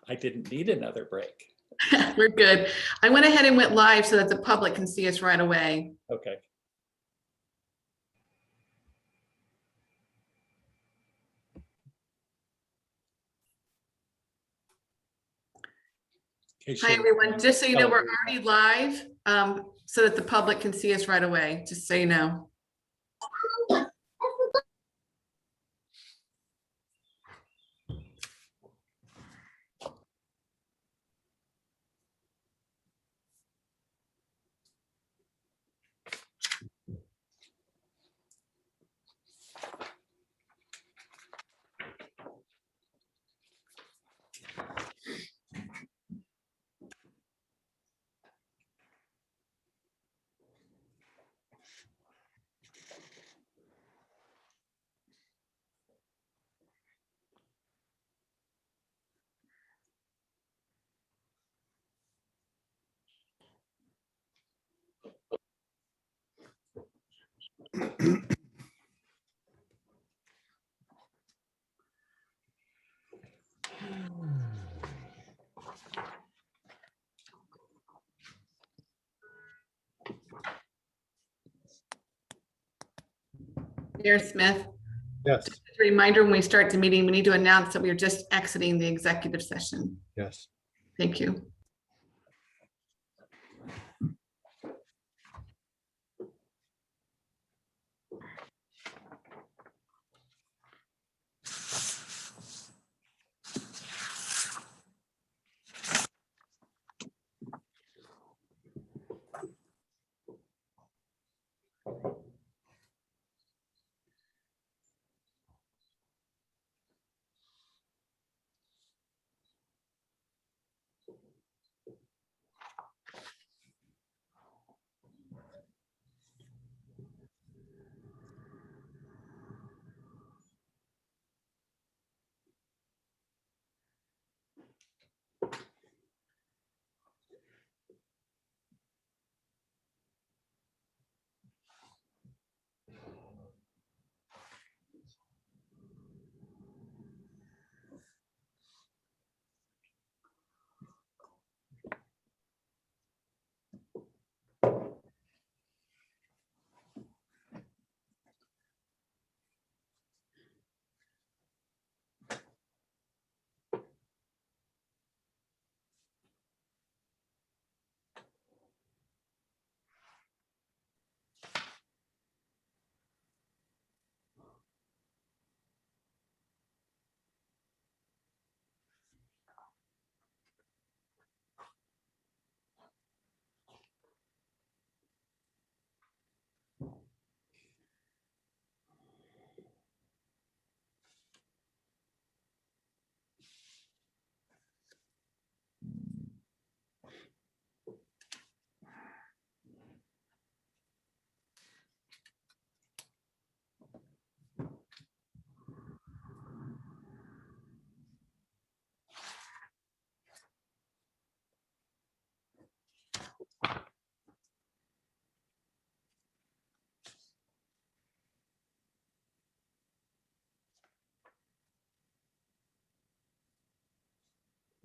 I didn't need another break. We're good. I went ahead and went live so that the public can see us right away. Okay. Okay, Hi, so- everyone. Just so you know, Oh, we're already live so that the public can see us right away, just so you know. Mayor Smith, Yes, just a reminder, when we start the meeting, we need to announce that we are just exiting the executive session. yes. Thank you.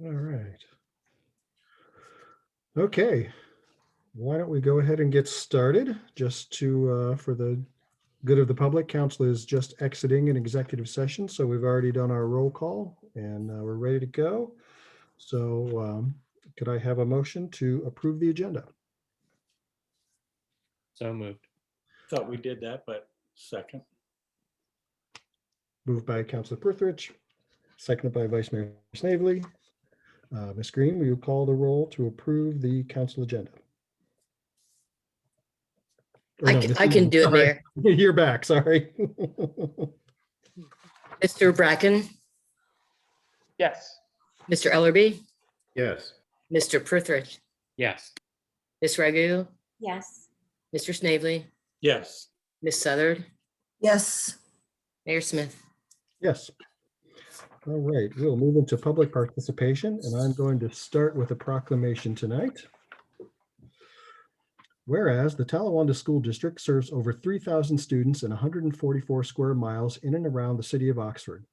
All right. Okay. Why don't we go ahead and get started? Just to, for the good of the public, council is just exiting an executive session. So we've already done our roll call and we're ready to go. So could I have a motion to approve the agenda? So moved. Thought we did that, but second. Moved by Councilor Purthridge, seconded by Vice Mayor Snavely. Ms. Green, will you call the roll to approve the council agenda? Or no, Ms. I can do it, sorry. Mayor. You're back, sorry. Mr. Bracken, Yes. Mr. Ellerby, Yes. Mr. Purthridge, Yes. Ms. Ragu, Yes. Mr. Snavely, Yes. Ms. Southard, Yes. Mayor Smith. Yes. All right, we'll move into public participation, and I'm going to start with a proclamation tonight. Whereas the Talawanda School District serves over 3,000 students and 144 square miles in and around the city of Oxford.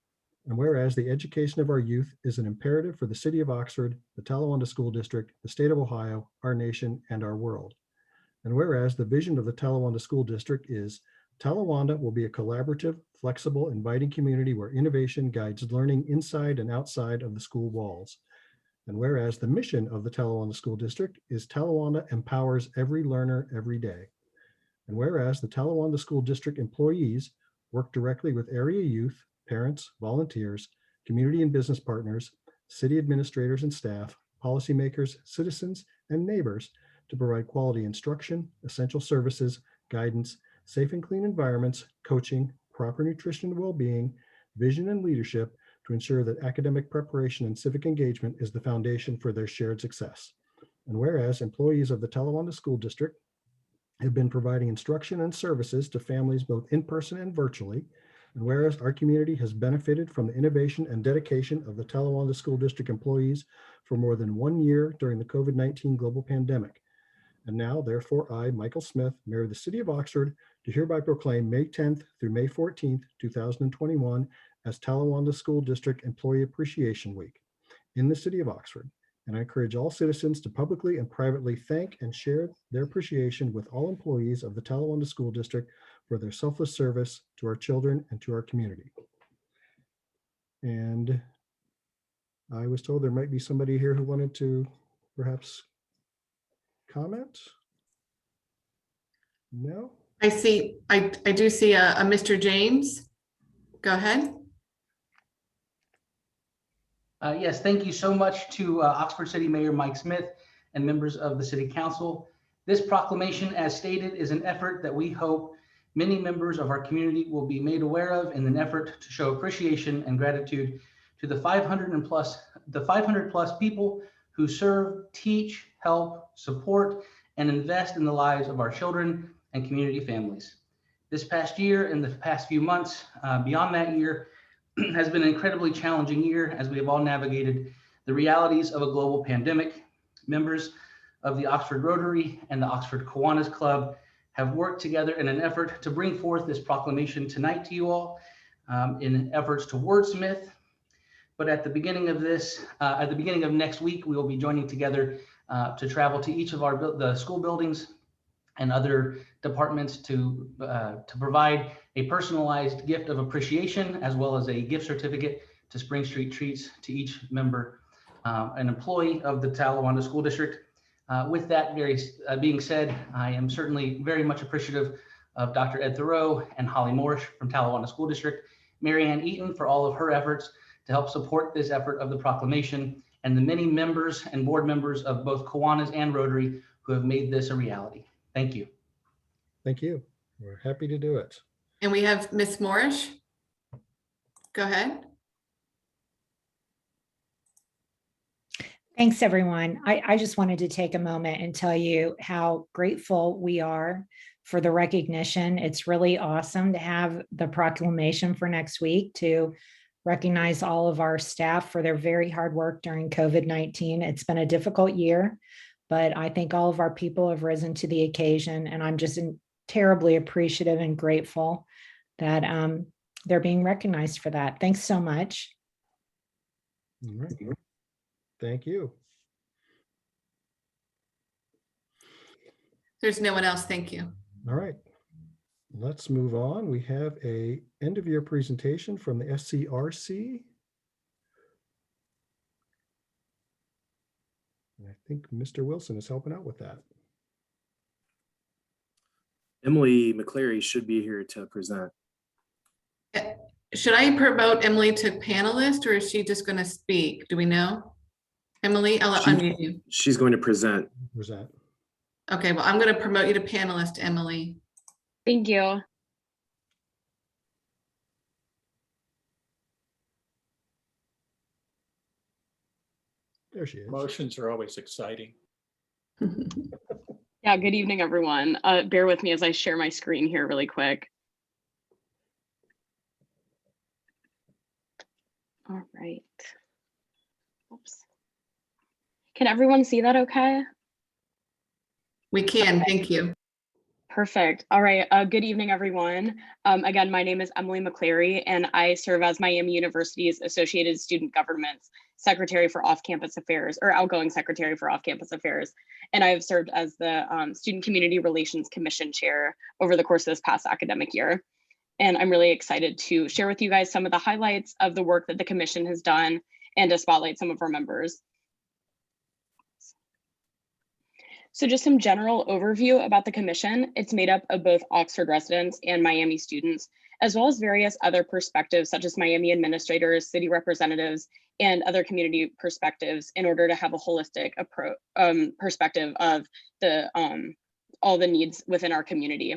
And whereas the education of our youth is an imperative for the city of Oxford, the Talawanda School District, the state of Ohio, our nation, and our world. And whereas the vision of the Talawanda School District is Talawanda will be a collaborative, flexible, inviting community where innovation guides learning inside and outside of the school walls. And whereas the mission of the Talawanda School District is Talawanda empowers every learner every day. And whereas the Talawanda School District employees work directly with area youth, parents, volunteers, community and business partners, city administrators and staff, policymakers, citizens, and neighbors to provide quality instruction, essential services, guidance, safe and clean environments, coaching, proper nutrition and well-being, vision and leadership to ensure that academic preparation and civic engagement is the foundation for their shared success. And whereas employees of the Talawanda School District have been providing instruction and services to families both in person and virtually, and whereas our community has benefited from the innovation and dedication of the Talawanda School District employees for more than 1 year during the COVID-19 global pandemic. And now, therefore, I, Michael Smith, Mayor of the City of Oxford, do hereby proclaim May 10th through May 14th, 2021 as Talawanda School District Employee Appreciation Week in the City of Oxford. And I encourage all citizens to publicly and privately thank and share their appreciation with all employees of the Talawanda School District for their selfless service to our children and to our community. And I was told there might be somebody here who wanted to perhaps comment? No? I do see a Mr. James. Go ahead. Yes, thank you so much to Oxford City Mayor Mike Smith and members of the City Council. This proclamation, as stated, is an effort that we hope many members of our community will be made aware of in an effort to show appreciation and gratitude to the 500 plus people who serve, teach, help, support, and invest in the lives of our children and community families. This past year and the past few months beyond that year has been an incredibly challenging year as we have all navigated the realities of a global pandemic. Members of the Oxford Rotary and the Oxford Kiwanis Club have worked together in an effort to bring forth this proclamation tonight to you all in efforts to wordsmith. But at the beginning of next week, we will be joining together to travel to each of the school buildings and other departments to provide a personalized gift of appreciation, as well as a gift certificate to Spring Street Treats to each member, an employee of the Talawanda School District. With that being said, I am certainly very much appreciative of Dr. Ed Thoreau and Holly Morrish from Talawanda School District, Mary Ann Eaton for all of her efforts to help support this effort of the proclamation, and the many members and board members of both Kiwanis and Rotary who have made this a reality. Thank you. Thank you. We're happy to do it. And we have Ms. Morrish. Go ahead. Thanks, everyone. I just wanted to take a moment and tell you how grateful we are for the recognition. It's really awesome to have the proclamation for next week to recognize all of our staff for their very hard work during COVID-19. It's been a difficult year, but I think all of our people have risen to the occasion, and I'm just terribly appreciative and grateful that they're being recognized for that. Thanks so much. All right. Thank you. There's no one else. Thank you. All right. Let's move on. We have a end of year presentation from the SCRC. And I think Mr. Wilson is helping out with that. Emily McCleary should be here to present. Should I promote Emily to panelist, or is she just going to speak? Do we know? Emily, I'll unmute you. She's going to present. Where's that? Okay, well, I'm going to promote you to panelist, Emily. Thank you. There she is. Motions are always exciting. Yeah, good evening, everyone. Bear with me as I share my screen here really quick. All right. Oops. Can everyone see that okay? We can, thank you. Perfect. All right. Good evening, everyone. Again, my name is Emily McCleary, and I serve as Miami University's Associated Student Government's Secretary for Off-Campus Affairs, or Outgoing Secretary for Off-Campus Affairs. And I have served as the Student Community Relations Commission Chair over the course of this past academic year. And I'm really excited to share with you guys some of the highlights of the work that the Commission has done and to spotlight some of our members. So just some general overview about the Commission. It's made up of both Oxford residents and Miami students, as well as various other perspectives such as Miami administrators, city representatives, and other community perspectives in order to have a holistic perspective of the all the needs within our community.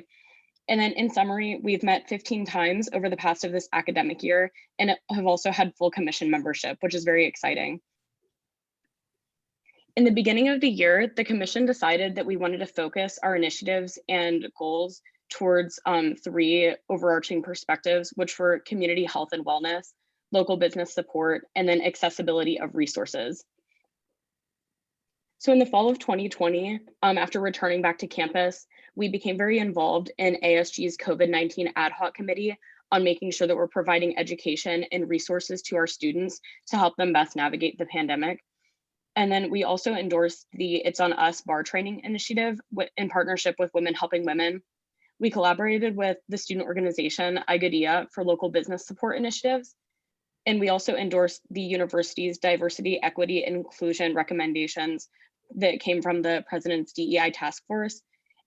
And then in summary, we've met 15 times over the past of this academic year and have also had full Commission membership, which is very exciting. In the beginning of the year, the Commission decided that we wanted to focus our initiatives and goals towards 3 overarching perspectives, which were community health and wellness, local business support, and then accessibility of resources. So in the fall of 2020, after returning back to campus, we became very involved in ASG's COVID-19 ad hoc committee on making sure that we're providing education and resources to our students to help them best navigate the pandemic. And then we also endorsed the It's on Us bar training initiative in partnership with Women Helping Women. We collaborated with the student organization IGADEA for local business support initiatives. And we also endorsed the university's diversity, equity, and inclusion recommendations that came from the President's DEI task force.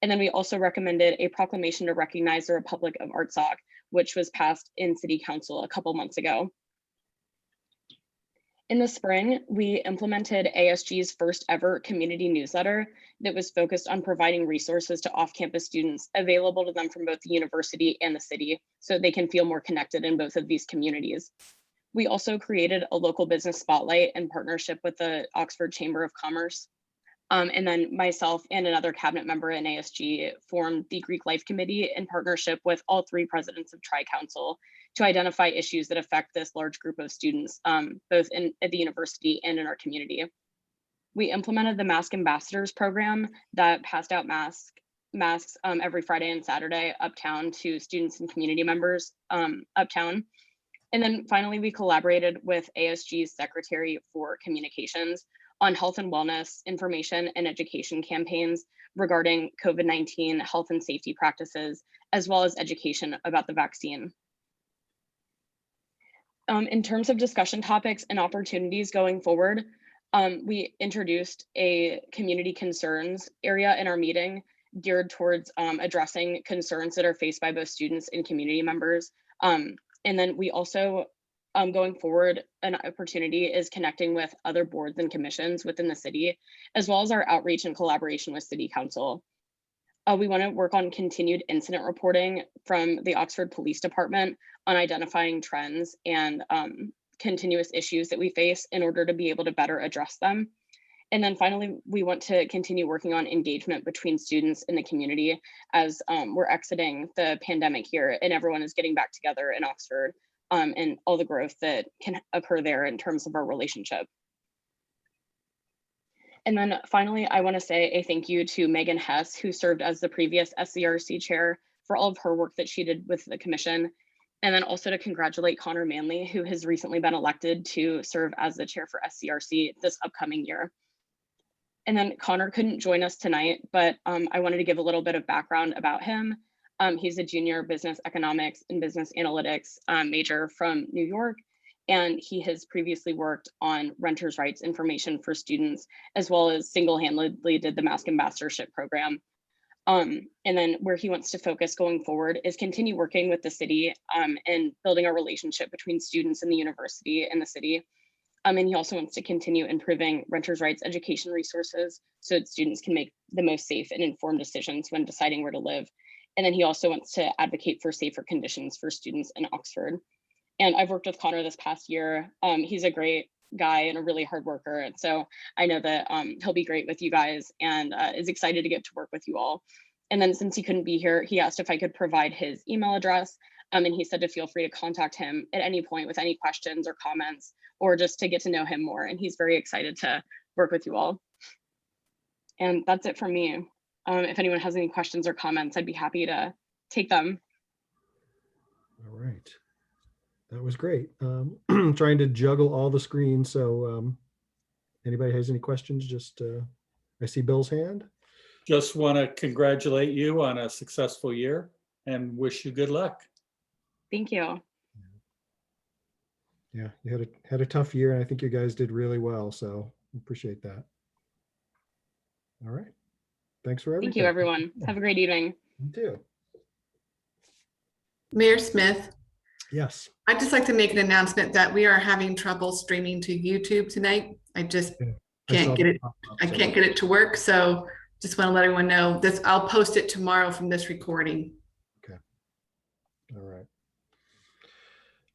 And then we also recommended a proclamation to recognize the Republic of Artsakh, which was passed in City Council a couple months ago. In the spring, we implemented ASG's first ever community newsletter that was focused on providing resources to off-campus students available to them from both the university and the city so they can feel more connected in both of these communities. We also created a local business spotlight in partnership with the Oxford Chamber of Commerce. And then myself and another cabinet member in ASG formed the Greek Life Committee in partnership with all 3 presidents of Tri-Council to identify issues that affect this large group of students, both at the university and in our community. We implemented the Mask Ambassadors program that passed out masks every Friday and Saturday uptown to students and community members uptown. And then finally, we collaborated with ASG's Secretary for Communications on health and wellness information and education campaigns regarding COVID-19 health and safety practices, as well as education about the vaccine. In terms of discussion topics and opportunities going forward, we introduced a community concerns area in our meeting geared towards addressing concerns that are faced by both students and community members. And then we also, going forward, an opportunity is connecting with other boards and commissions within the city, as well as our outreach and collaboration with City Council. We want to work on continued incident reporting from the Oxford Police Department on identifying trends and continuous issues that we face in order to be able to better address them. And then finally, we want to continue working on engagement between students in the community as we're exiting the pandemic here and everyone is getting back together in Oxford and all the growth that can occur there in terms of our relationship. And then finally, I want to say a thank you to Megan Hess, who served as the previous SCRC chair, for all of her work that she did with the commission. And then also to congratulate Connor Manley, who has recently been elected to serve as the chair for SCRC this upcoming year. And then Connor couldn't join us tonight, but I wanted to give a little bit of background about him. He's a junior business economics and business analytics major from New York. And he has previously worked on renters' rights information for students, as well as single-handedly did the Mask Ambassadorship program. And then where he wants to focus going forward is continue working with the city and building a relationship between students and the university and the city. And he also wants to continue improving renters' rights education resources so that students can make the most safe and informed decisions when deciding where to live. And then he also wants to advocate for safer conditions for students in Oxford. And I've worked with Connor this past year. He's a great guy and a really hard worker. And so I know that he'll be great with you guys and is excited to get to work with you all. And then since he couldn't be here, he asked if I could provide his email address. And he said to feel free to contact him at any point with any questions or comments, or just to get to know him more. And he's very excited to work with you all. And that's it from me. If anyone has any questions or comments, I'd be happy to take them. All right. That was great. Trying to juggle all the screens. So anybody has any questions, just I see Bill's hand. Just want to congratulate you on a successful year and wish you good luck. Thank you. Yeah, you had a tough year, and I think you guys did really well. So appreciate that. All right. Thanks for everything. Thank you, everyone. Have a great evening. You too. Mayor Smith, Yes. I'd just like to make an announcement that we are having trouble streaming to YouTube tonight. I just I saw can't get that it. pop up, I so- can't get it to work. So just want to let everyone know this. I'll post it tomorrow from this recording. All right.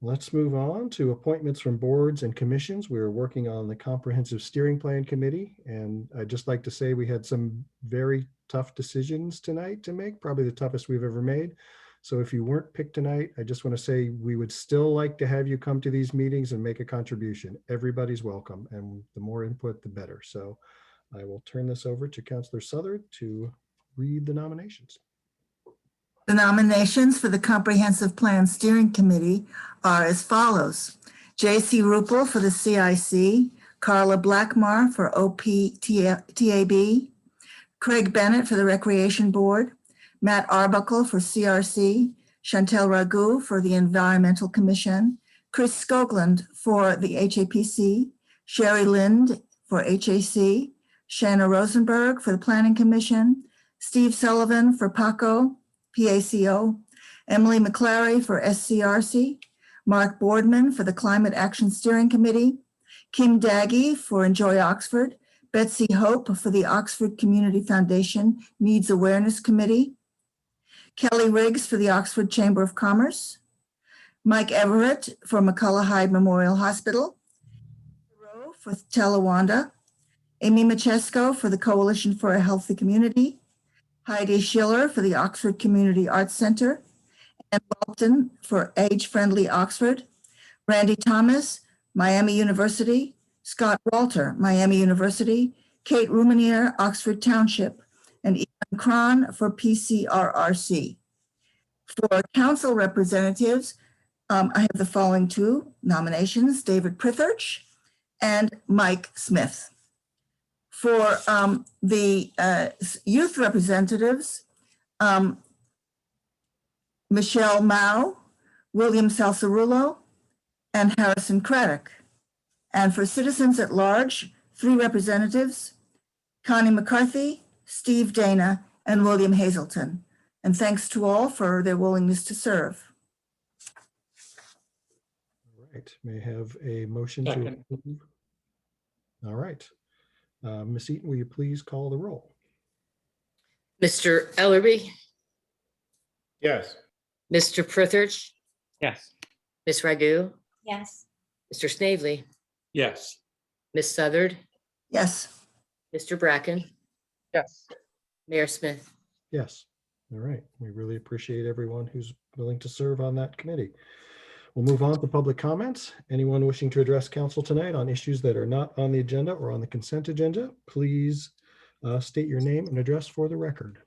Let's move on to appointments from boards and commissions. We're working on the Comprehensive Steering Plan Committee, and I'd just like to say we had some very tough decisions tonight to make, probably the toughest we've ever made. So if you weren't picked tonight, I just want to say we would still like to have you come to these meetings and make a contribution. Everybody's welcome, and the more input, the better. So I will turn this over to Councilor Southard to read the nominations. The nominations for the Comprehensive Plan Steering Committee are as follows. J.C. Rupel for the CIC, Carla Blackmar for OPTAB, Craig Bennett for the Recreation Board, Matt Arbuckle for CRC, Chantel Ragu for the Environmental Commission, Chris Skoglund for the HAPC, Sherry Lind for HAC, Shanna Rosenberg for the Planning Commission, Steve Sullivan for PACO, Emily McClary for SCRC, Mark Boardman for the Climate Action Steering Committee, Kim Daggy for Enjoy Oxford, Betsy Hope for the Oxford Community Foundation Needs Awareness Committee, Kelly Riggs for the Oxford Chamber of Commerce, Mike Everett for McCullough Hyde Memorial Hospital, for Talawanda, Amy Machesko for the Coalition for a Healthy Community, Heidi Schiller for the Oxford Community Arts Center, Ann Walton for Age Friendly Oxford, Randy Thomas, Miami University, Scott Walter, Miami University, Kate Rumanier, Oxford Township, and Ian Cron for PCRRC. For council representatives, I have the following two nominations, David Prithurch and Mike Smith. For the youth representatives, Michelle Mao, William Salsarulo, and Harrison Craddock. And for citizens at large, 3 representatives, Connie McCarthy, Steve Dana, and William Hazelton. And thanks to all for their willingness to serve. All right, may I have a motion to Second. approve? All right. Ms. Eaton, will you please call the roll? Mr. Ellerby, Yes. Mr. Prithurch, Yes. Ms. Ragu, Yes. Mr. Snavely, Yes. Ms. Southard, Yes. Mr. Bracken, Yes. Mayor Smith. Yes. All right. We really appreciate everyone who's willing to serve on that committee. We'll move on to public comments. Anyone wishing to address council tonight on issues that are not on the agenda or on the consent agenda, please state your name and address for the record.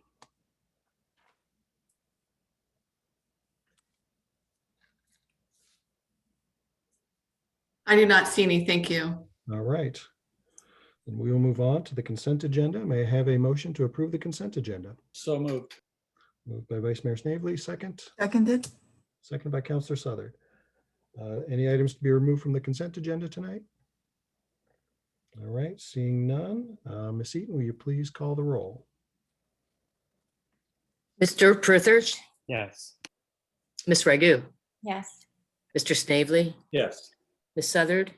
I do not see any. Thank you. All right. Then we will move on to the consent agenda. May I have a motion to approve the consent agenda? So moved. Moved by Vice Mayor Snavely, second. Seconded. Second by Councilor Southard. Any items to be removed from the consent agenda tonight? All right, seeing none. Ms. Eaton, will you please call the roll? Mr. Prithurch, Yes. Ms. Ragu, Yes. Mr. Snavely, Yes. Ms. Southard,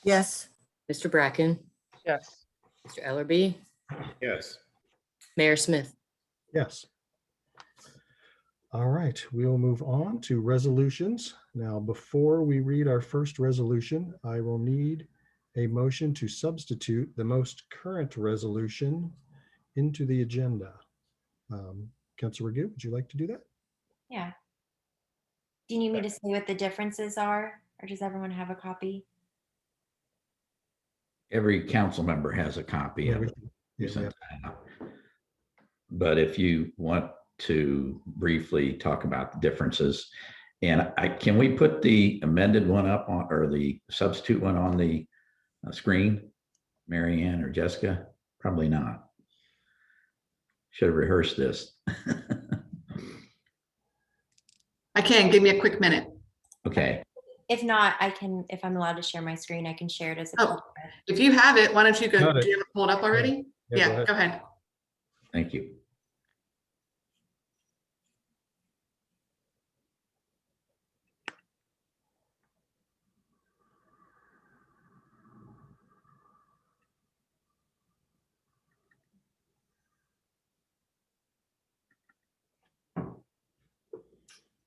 Yes. Mr. Bracken, Yes. Mr. Ellerby, Yes. Mayor Smith. Yes. All right, we'll move on to resolutions. Now, before we read our first resolution, I will need a motion to substitute the most current resolution into the agenda. Councilor Ragu, would you like to do that? Yeah. Do you need me to say what the differences are, or does everyone have a copy? Every council member has a copy of it. Yeah, You sent that out. but if you want to briefly talk about the differences, and can we put the amended one up on, or the substitute one on the screen, Mary Ann or Jessica? Probably not. Should have rehearsed this. I can, give me a quick minute. Okay. If not, I can, if I'm allowed to share my screen, I can share it as a. Oh. public. If you have it, why don't you go, Got it. do you have it pulled up already? Yeah, Yeah, go ahead. Thank you.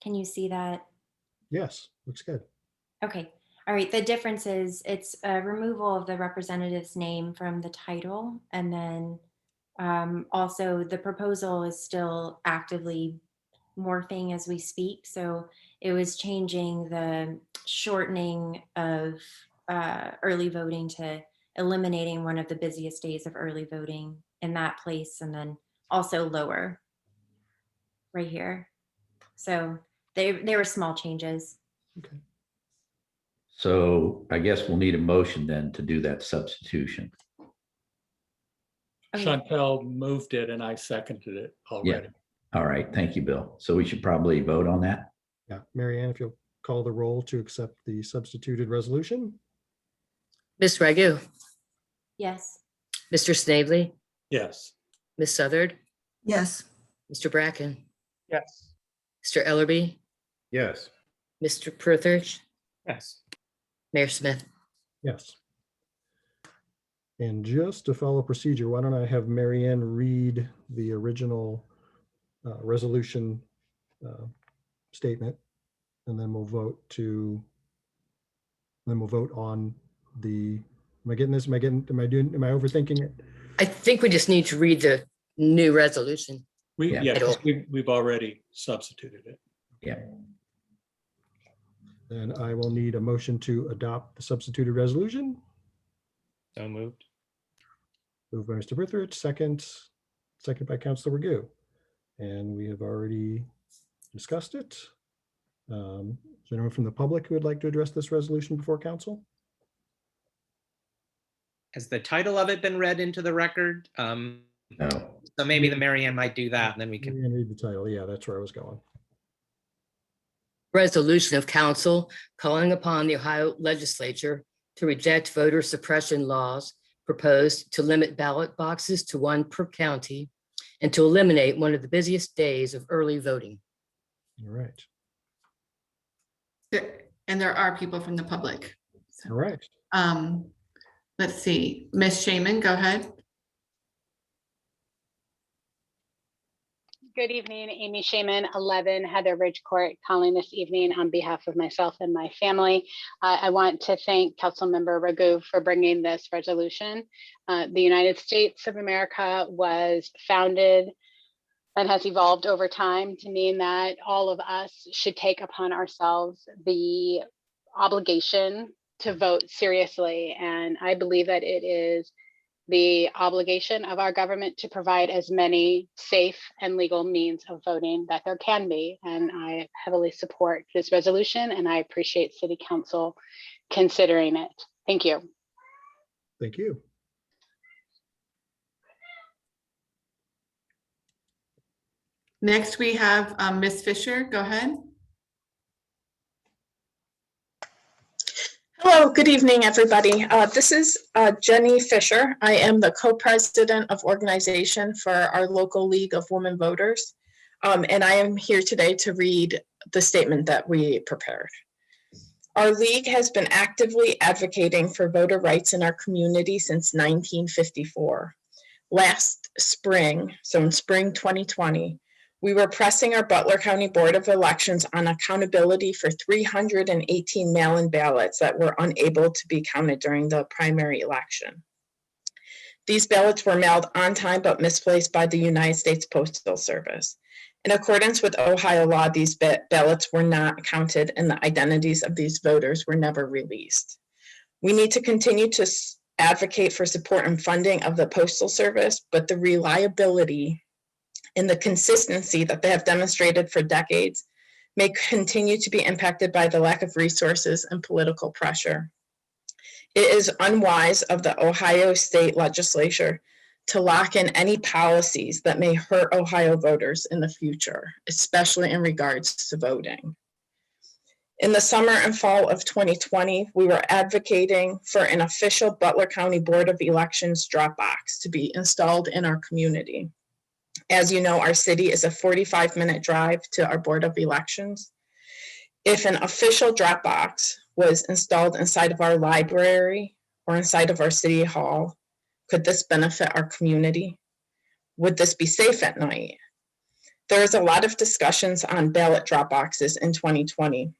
Can you see that? Yes, looks good. Okay, all right. The difference is it's a removal of the representative's name from the title. And then also the proposal is still actively morphing as we speak. So it was changing the shortening of early voting to eliminating one of the busiest days of early voting in that place, and then also lower right here. So they were small changes. Okay. So I guess we'll need a motion then to do that substitution. Okay. Chantel moved it and I seconded it already. All right. Thank you, Bill. So we should probably vote on that. Yeah, Mary Ann, if you'll call the roll to accept the substituted resolution. Ms. Ragu, Yes. Mr. Snavely, Yes. Ms. Southard, Yes. Mr. Bracken, Yes. Mr. Ellerby, Yes. Mr. Pruthers, Yes. Mayor Smith. Yes. And just to follow procedure, why don't I have Mary Ann read the original resolution statement, and then we'll vote on the, am I getting this? Am I overthinking it? I think we just need to read the new resolution. Yeah. Yeah, 'cause we've already substituted it. Yeah. Then I will need a motion to adopt the substituted resolution. So moved. Moved by Mr. Brithrich, second by Councilor Ragu. And we have already discussed it. Is there anyone from the public who would like to address this resolution before council? Has the title of it been read into the record? No. So maybe the Mary Ann might do that, and then we can. Mary Ann, read the title. Yeah, that's where I was going. Resolution of council calling upon the Ohio legislature to reject voter suppression laws proposed to limit ballot boxes to one per county and to eliminate one of the busiest days of early voting. All right. And there are people from the public. All right. Let's see, Ms. Shaman, go ahead. Good evening, Amy Shaman, 11 Heather Ridge Court, calling this evening on behalf of myself and my family. I want to thank Councilmember Ragu for bringing this resolution. The United States of America was founded and has evolved over time to mean that all of us should take upon ourselves the obligation to vote seriously. And I believe that it is the obligation of our government to provide as many safe and legal means of voting that there can be. And I heavily support this resolution, and I appreciate City Council considering it. Thank you. Thank you. Next, we have Ms. Fisher, go ahead. Hello, good evening, everybody. This is Jenny Fisher. I am the co-president of organization for our local League of Women Voters. And I am here today to read the statement that we prepared. Our league has been actively advocating for voter rights in our community since 1954. Last spring, so in spring 2020, we were pressing our Butler County Board of Elections on accountability for 318 mail-in ballots that were unable to be counted during the primary election. These ballots were mailed on time but misplaced by the United States Postal Service. In accordance with Ohio law, these ballots were not counted and the identities of these voters were never released. We need to continue to advocate for support and funding of the Postal Service, but the reliability and the consistency that they have demonstrated for decades may continue to be impacted by the lack of resources and political pressure. It is unwise of the Ohio State Legislature to lock in any policies that may hurt Ohio voters in the future, especially in regards to voting. In the summer and fall of 2020, we were advocating for an official Butler County Board of Elections drop box to be installed in our community. As you know, our city is a 45-minute drive to our Board of Elections. If an official drop box was installed inside of our library or inside of our city hall, could this benefit our community? Would this be safe at night? There is a lot of discussions on ballot drop boxes in 2020,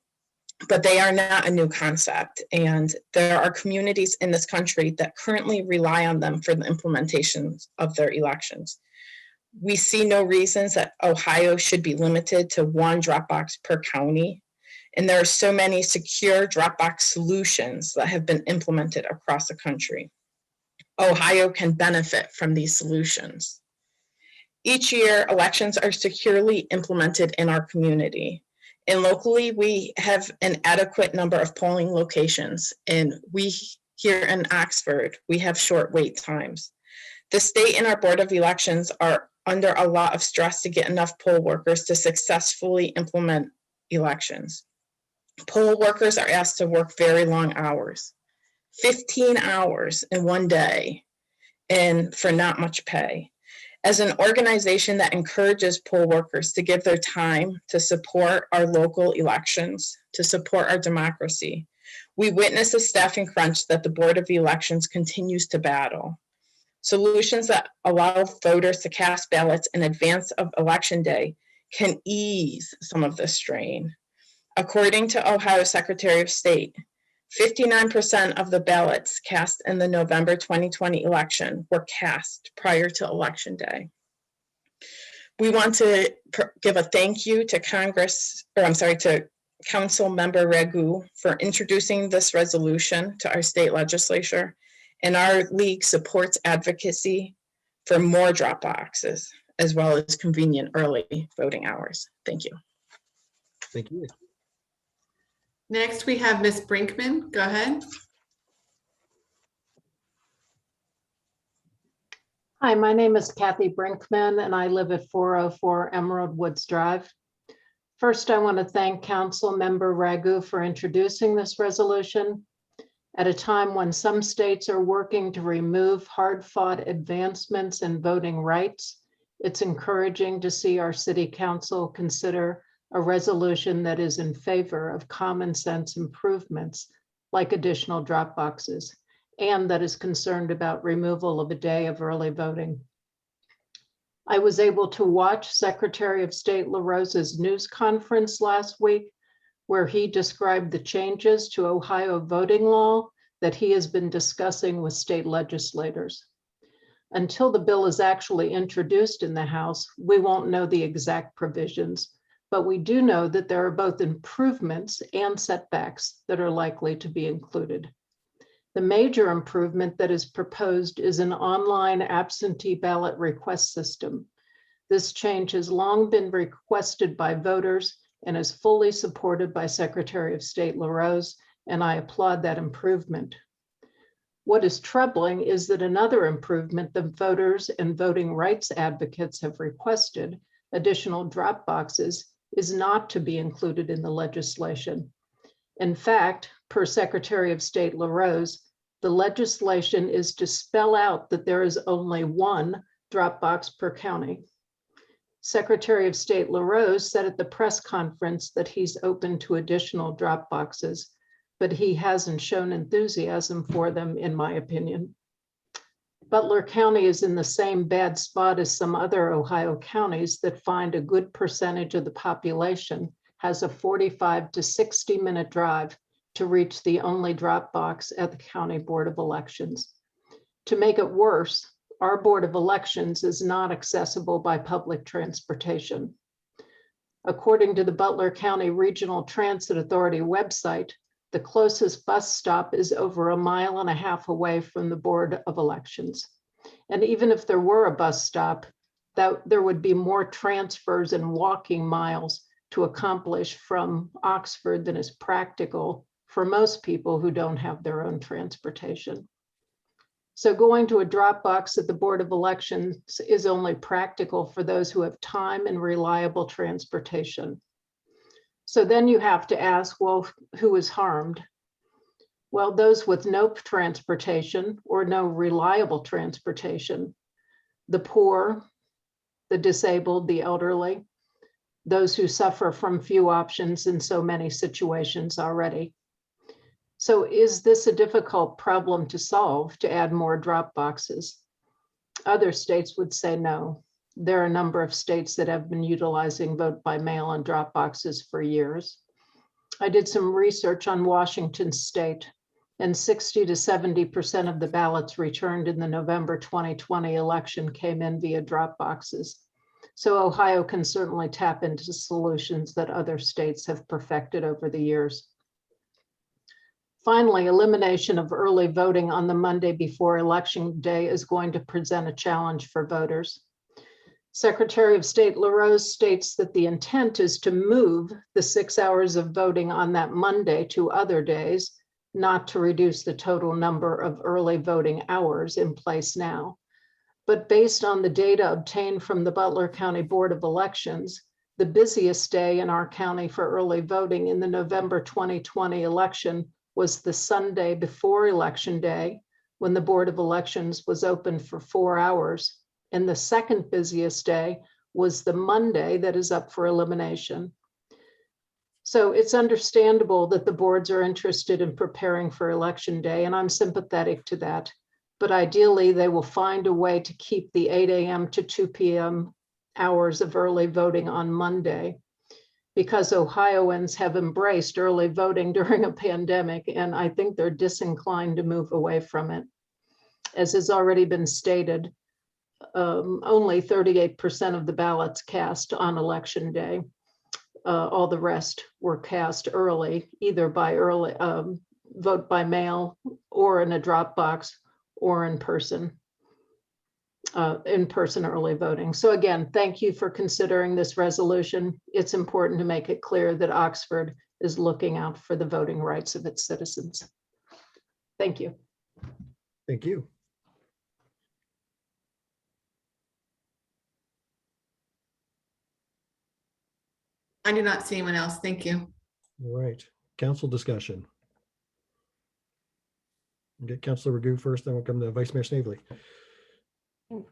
but they are not a new concept. And there are communities in this country that currently rely on them for the implementation of their elections. We see no reasons that Ohio should be limited to one drop box per county. And there are so many secure drop box solutions that have been implemented across the country. Ohio can benefit from these solutions. Each year, elections are securely implemented in our community. And locally, we have an adequate number of polling locations. And we here in Oxford, we have short wait times. The state and our Board of Elections are under a lot of stress to get enough poll workers to successfully implement elections. Poll workers are asked to work very long hours, 15 hours in one day, and for not much pay. As an organization that encourages poll workers to give their time to support our local elections, to support our democracy, we witness a staffing crunch that the Board of Elections continues to battle. Solutions that allow voters to cast ballots in advance of Election Day can ease some of the strain. According to Ohio Secretary of State, 59% of the ballots cast in the November 2020 election were cast prior to Election Day. We want to give a thank you to Council Member Ragu for introducing this resolution to our state legislature, and our league supports advocacy for more drop boxes as well as convenient early voting hours. Thank you. Thank you. Next, we have Ms. Brinkman. Go ahead. Hi, my name is Kathy Brinkman, and I live at 404 Emerald Woods Drive. First, I want to thank Council Member Ragu for introducing this resolution. At a time when some states are working to remove hard-fought advancements in voting rights, it's encouraging to see our City Council consider a resolution that is in favor of common sense improvements like additional drop boxes, and that is concerned about removal of a day of early voting. I was able to watch Secretary of State LaRosa's news conference last week, where he described the changes to Ohio voting law that he has been discussing with state legislators. Until the bill is actually introduced in the House, we won't know the exact provisions, but we do know that there are both improvements and setbacks that are likely to be included. The major improvement that is proposed is an online absentee ballot request system. This change has long been requested by voters and is fully supported by Secretary of State LaRose, and I applaud that improvement. What is troubling is that another improvement that voters and voting rights advocates have requested, additional drop boxes, is not to be included in the legislation. In fact, per Secretary of State LaRose, the legislation is to spell out that there is only one drop box per county. Secretary of State LaRose said at the press conference that he's open to additional drop boxes, but he hasn't shown enthusiasm for them, in my opinion. Butler County is in the same bad spot as some other Ohio counties that find a good percentage of the population has a 45 to 60-minute drive to reach the only drop box at the County Board of Elections. To make it worse, our Board of Elections is not accessible by public transportation. According to the Butler County Regional Transit Authority website, the closest bus stop is over 1.5 miles away from the Board of Elections. And even if there were a bus stop, that there would be more transfers and walking miles to accomplish from Oxford than is practical for most people who don't have their own transportation. So going to a drop box at the Board of Elections is only practical for those who have time and reliable transportation. So then you have to ask, well, who is harmed? Well, those with no transportation or no reliable transportation, the poor, the disabled, the elderly, those who suffer from few options in so many situations already. So is this a difficult problem to solve, to add more drop boxes? Other states would say no. There are a number of states that have been utilizing vote by mail and drop boxes for years. I did some research on Washington state, and 60 to 70% of the ballots returned in the November 2020 election came in via drop boxes. So Ohio can certainly tap into solutions that other states have perfected over the years. Finally, elimination of early voting on the Monday before Election Day is going to present a challenge for voters. Secretary of State LaRose states that the intent is to move the 6 hours of voting on that Monday to other days, not to reduce the total number of early voting hours in place now. But based on the data obtained from the Butler County Board of Elections, the busiest day in our county for early voting in the November 2020 election was the Sunday before Election Day, when the Board of Elections was open for 4 hours. And the second busiest day was the Monday that is up for elimination. So it's understandable that the boards are interested in preparing for Election Day, and I'm sympathetic to that. But ideally, they will find a way to keep the 8 a.m. to 2 p.m. hours of early voting on Monday, because Ohioans have embraced early voting during a pandemic, and I think they're disinclined to move away from it. As has already been stated, only 38% of the ballots cast on Election Day. All the rest were cast early, either by early vote by mail or in a drop box or in person early voting. So again, thank you for considering this resolution. It's important to make it clear that Oxford is looking out for the voting rights of its citizens. Thank you. Thank you. I do not see anyone else. Thank you. All right, council discussion. We'll get Councilor Ragoo first, then we'll come to Vice Mayor Snavely. You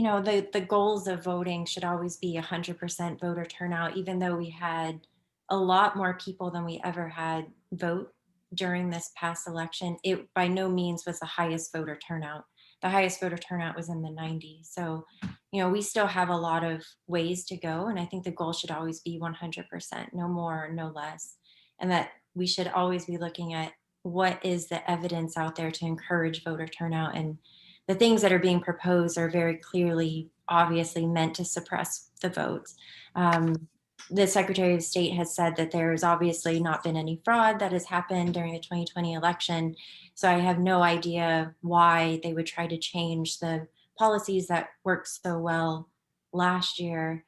know, the goals of voting should always be 100% voter turnout, even though we had a lot more people than we ever had vote during this past election. It by no means was the highest voter turnout. The highest voter turnout was in the 90s. So, you know, we still have a lot of ways to go. And I think the goal should always be 100%, no more, no less. And that we should always be looking at what is the evidence out there to encourage voter turnout. And the things that are being proposed are very clearly, obviously meant to suppress the votes. The Secretary of State has said that there's obviously not been any fraud that has happened during the 2020 election. So I have no idea why they would try to change the policies that worked so well last year.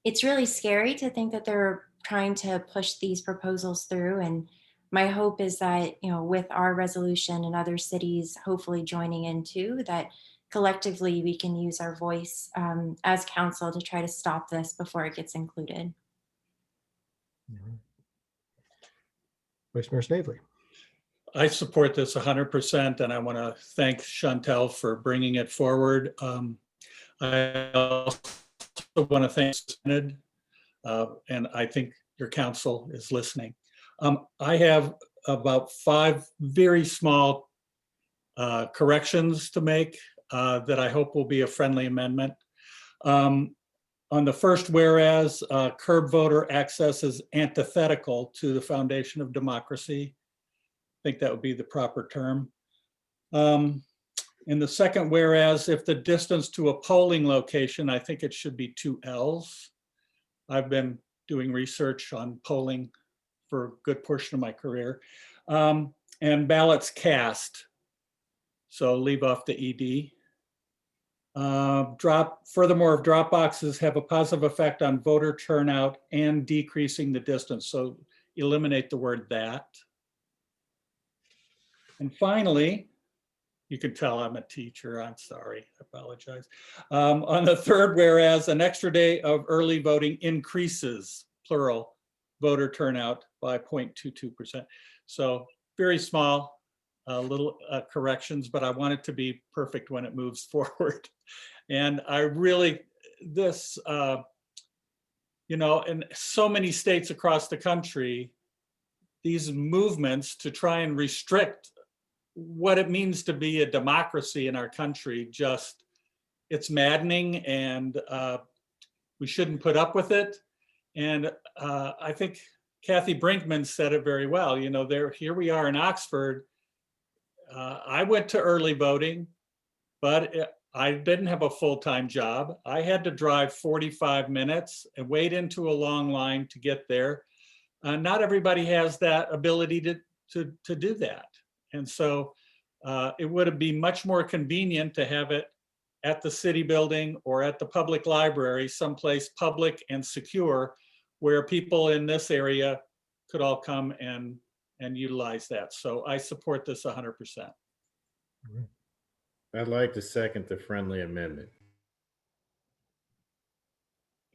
It's really scary to think that they're trying to push these proposals through. And my hope is that, you know, with our resolution and other cities hopefully joining in too, that collectively we can use our voice as council to try to stop this before it gets included. Vice Mayor Snavely. I support this 100%, and I want to thank Chantel for bringing it forward. I also want to thank Synod, and I think your council is listening. I have about 5 very small corrections to make that I hope will be a friendly amendment. On the first whereas, curb voter access is antithetical to the foundation of democracy. I think that would be the proper term. In the second whereas, if the distance to a polling location, I think it should be 2 L's. I've been doing research on polling for a good portion of my career. And ballots cast. So leave off the ED. Furthermore, drop boxes have a positive effect on voter turnout and decreasing the distance. So eliminate the word that. And finally, you can tell I'm a teacher. I'm sorry. I apologize. On the third, whereas an extra day of early voting increases, plural, voter turnout by 0.22%. So very small, little corrections, but I want it to be perfect when it moves forward. And I really, this, in so many states across the country, these movements to try and restrict what it means to be a democracy in our country, just, it's maddening, and we shouldn't put up with it. And I think Kathy Brinkman said it very well. Here we are in Oxford. I went to early voting, but I didn't have a full-time job. I had to drive 45 minutes and wait into a long line to get there. Not everybody has that ability to do that. And so it would be much more convenient to have it at the city building or at the public library, someplace public and secure, where people in this area could all come and utilize that. So I support this 100%. I'd like to second the friendly amendment.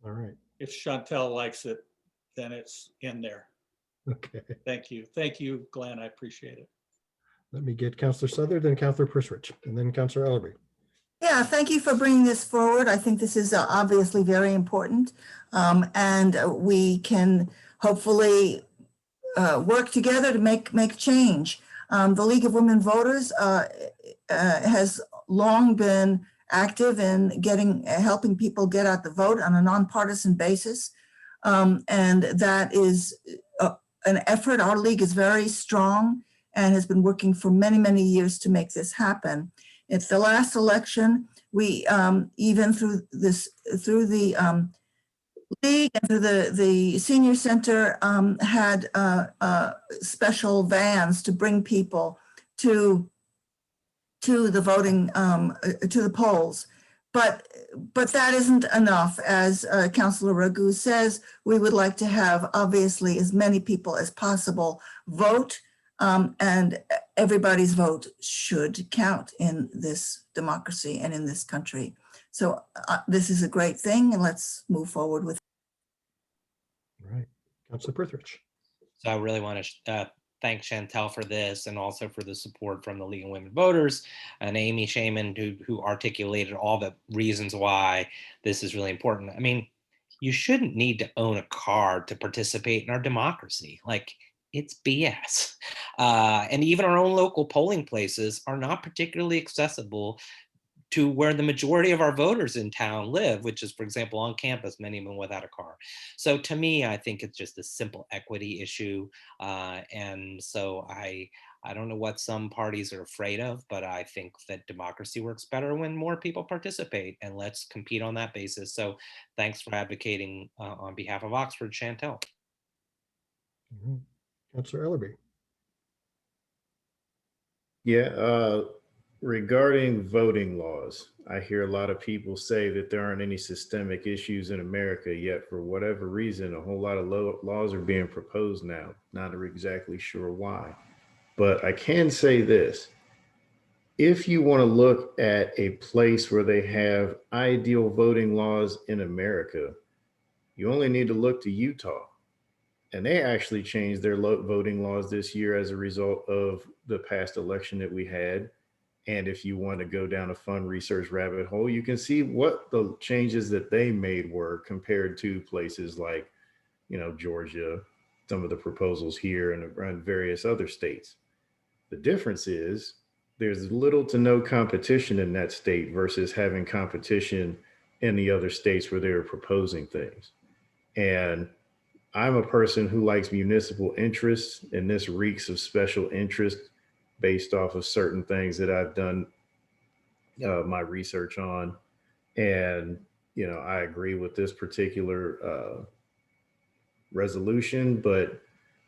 All right. If Chantel likes it, then it's in there. Okay. Thank you. Thank you, Glenn. I appreciate it. Let me get Councillor Souther, then Councillor Pursuich, and then Councillor Ellerby. Yeah, thank you for bringing this forward. I think this is obviously very important. And we can hopefully work together to make change. The League of Women Voters has long been active in helping people get out the vote on a nonpartisan basis. And that is an effort. Our league is very strong and has been working for many, many years to make this happen. At the last election, we even through the league and through the senior center had special vans to bring people to the voting, to the polls. But that isn't enough. As Councillor Raghu says, we would like to have obviously as many people as possible vote, and everybody's vote should count in this democracy and in this country. So this is a great thing, and let's move forward with it. All right, Councillor Pursuich. So I really want to thank Chantel for this, and also for the support from the League of Women Voters and Amy Shaman, who articulated all the reasons why this is really important. I mean, you shouldn't need to own a car to participate in our democracy. Like, it's BS. And even our own local polling places are not particularly accessible to where the majority of our voters in town live, which is, for example, on campus, many of them without a car. So to me, I think it's just a simple equity issue. And so I don't know what some parties are afraid of, but I think that democracy works better when more people participate, and let's compete on that basis. So thanks for advocating on behalf of Oxford, Chantel. Councillor Ellerby. Yeah, regarding voting laws, I hear a lot of people say that there aren't any systemic issues in America, yet for whatever reason, a whole lot of laws are being proposed now. Not exactly sure why, but I can say this. If you want to look at a place where they have ideal voting laws in America, you only need to look to Utah. And they actually changed their voting laws this year as a result of the past election that we had. And if you want to go down a fun research rabbit hole, you can see what the changes that they made were compared to places like, Georgia, some of the proposals here, and various other states. The difference is there's little to no competition in that state versus having competition in the other states where they're proposing things. And I'm a person who likes municipal interests, and this reeks of special interest based off of certain things that I've done my research on. And, I agree with this particular resolution, but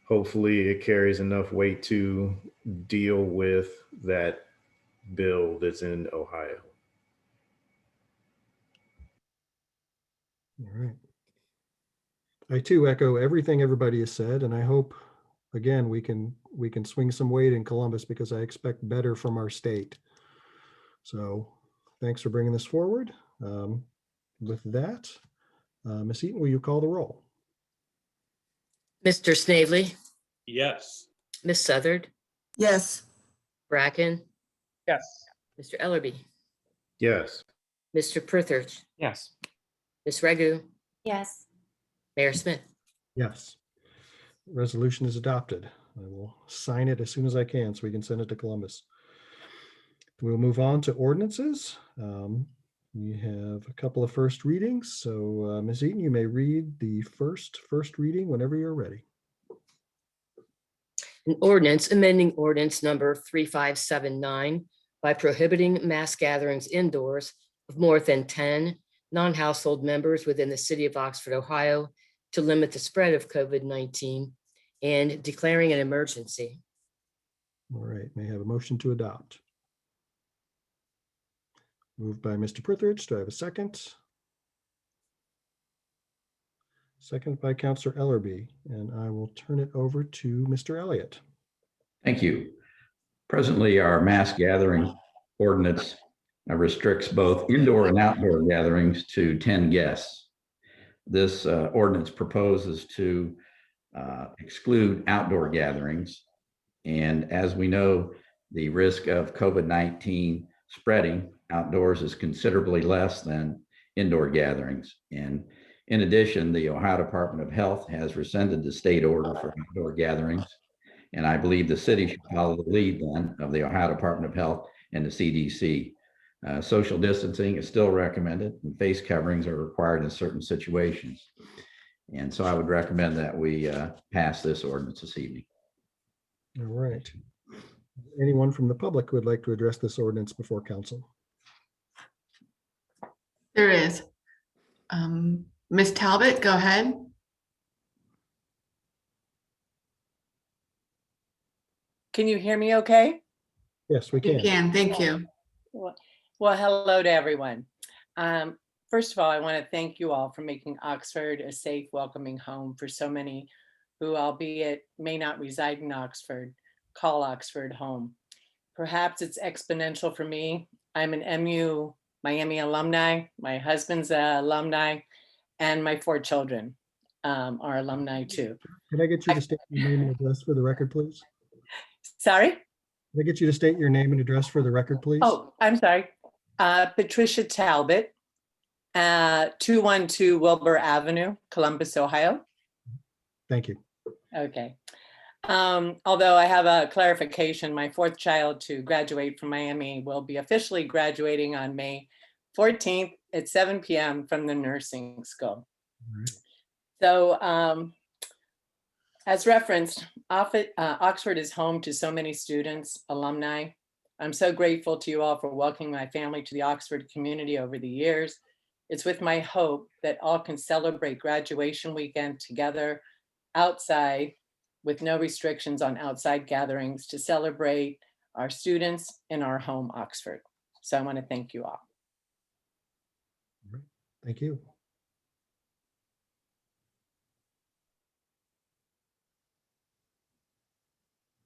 hopefully it carries enough weight to deal with that bill that's in Ohio. All right. I too echo everything everybody has said, and I hope, again, we can swing some weight in Columbus because I expect better from our state. So thanks for bringing this forward. With that, Ms. Eaton, will you call the roll? Mr. Snavely, Yes. Ms. Southard, Yes. Bracken, Yes. Mr. Ellerby, Yes. Mr. Pritchard, Yes. Ms. Ragu, Yes. Mayor Smith. Yes. Resolution is adopted. I will sign it as soon as I can so we can send it to Columbus. We'll move on to ordinances. We have a couple of first readings. So Ms. Eaton, you may read the first reading whenever you're ready. An ordinance amending ordinance number 3579 by prohibiting mass gatherings indoors of more than 10 non-household members within the city of Oxford, Ohio, to limit the spread of COVID-19 and declaring an emergency. All right, may I have a motion to adopt? Moved by Mr. Pritchard. Do I have a second? Second by Councilor Ellerby, and I will turn it over to Mr. Elliott. Thank you. Presently, our mass gathering ordinance restricts both indoor and outdoor gatherings to 10 guests. This ordinance proposes to exclude outdoor gatherings. And as we know, the risk of COVID-19 spreading outdoors is considerably less than indoor gatherings. And in addition, the Ohio Department of Health has rescinded the state order for outdoor gatherings. And I believe the city should follow the lead then of the Ohio Department of Health and the CDC. Social distancing is still recommended and face coverings are required in certain situations. And so I would recommend that we pass this ordinance this evening. All right. Anyone from the public who would like to address this ordinance before council? There is. Ms. Talbot, go ahead. Can you hear me okay? Yes, we You can. can, thank you. Well, hello to everyone. First of all, I want to thank you all for making Oxford a safe, welcoming home for so many who, albeit may not reside in Oxford, call Oxford home. Perhaps it's exponential for me. I'm an MU Miami alumni. My husband's an alumni, and my 4 children are alumni too. Can I get you to state your name and address for the record, please? Sorry? Can I get you to state your name and address for the record, please? Oh, I'm sorry. Patricia Talbot, 212 Wilbur Avenue, Columbus, Ohio. Thank you. Okay. Although I have a clarification, my 4th child to graduate from Miami will be officially graduating on May 14th at 7 p.m. from the nursing school. So as referenced, Oxford is home to so many students, alumni. I'm so grateful to you all for welcoming my family to the Oxford community over the years. It's with my hope that all can celebrate graduation weekend together outside with no restrictions on outside gatherings to celebrate our students in our home, Oxford. So I want to thank you all. Thank you.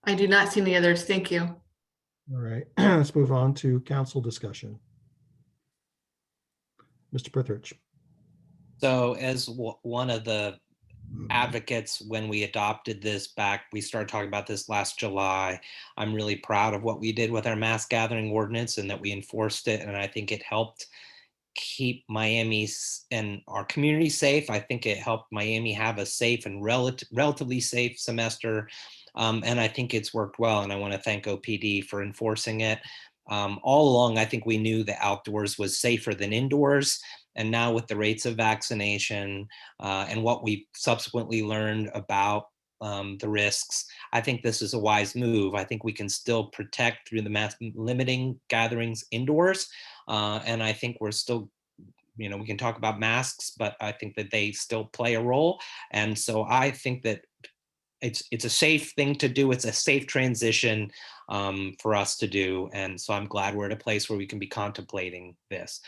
I do not see any others. Thank you. All right, let's move on to council discussion. Mr. Pritchard. So as one of the advocates when we adopted this back, we started talking about this last July. I'm really proud of what we did with our mass gathering ordinance and that we enforced it. And I think it helped keep Miami and our community safe. I think it helped Miami have a safe and relatively safe semester. And I think it's worked well. And I want to thank OPD for enforcing it. All along, I think we knew that outdoors was safer than indoors. And now with the rates of vaccination and what we subsequently learned about the risks, I think this is a wise move. I think we can still protect through the mass limiting gatherings indoors. And I think we're still, we can talk about masks, but I think that they still play a role. And so I think that it's a safe thing to do. It's a safe transition for us to do. And so I'm glad we're at a place where we can be contemplating this.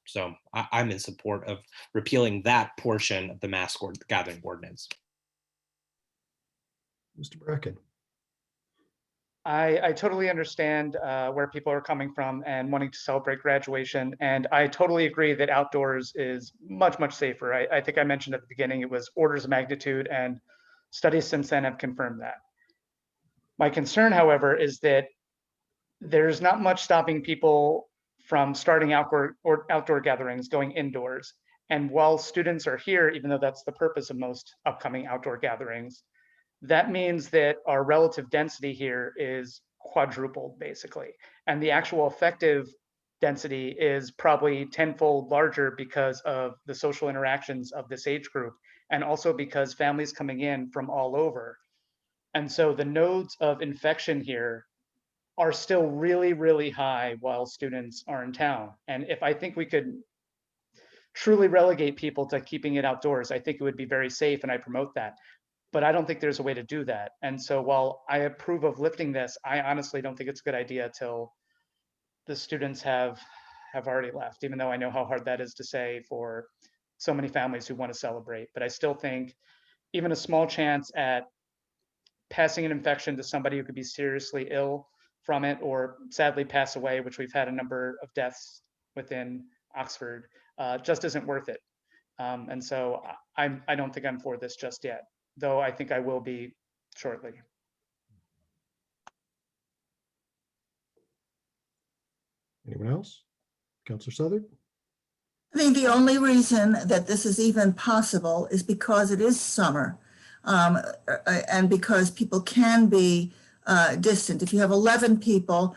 So I'm in support of repealing that portion of the mass gathering ordinance. Mr. Bracken. I totally understand where people are coming from and wanting to celebrate graduation. And I totally agree that outdoors is much, much safer. I think I mentioned at the beginning, it was orders of magnitude, and studies since then have confirmed that. My concern, however, is that there's not much stopping people from starting outdoor gatherings going indoors. And while students are here, even though that's the purpose of most upcoming outdoor gatherings, that means that our relative density here is quadrupled, basically. And the actual effective density is probably tenfold larger because of the social interactions of this age group, and also because families coming in from all over. And so the nodes of infection here are still really, really high while students are in town. And if I think we could truly relegate people to keeping it outdoors, I think it would be very safe, and I promote that. But I don't think there's a way to do that. And so while I approve of lifting this, I honestly don't think it's a good idea till the students have already left, even though I know how hard that is to say for so many families who want to celebrate. But I still think even a small chance at passing an infection to somebody who could be seriously ill from it or sadly pass away, which we've had a number of deaths within Oxford, just isn't worth it. And so I don't think I'm for this just yet, though I think I will be shortly. Anyone else? Counselor Southard? I think the only reason that this is even possible is because it is summer, and because people can be distant. If you have 11 people,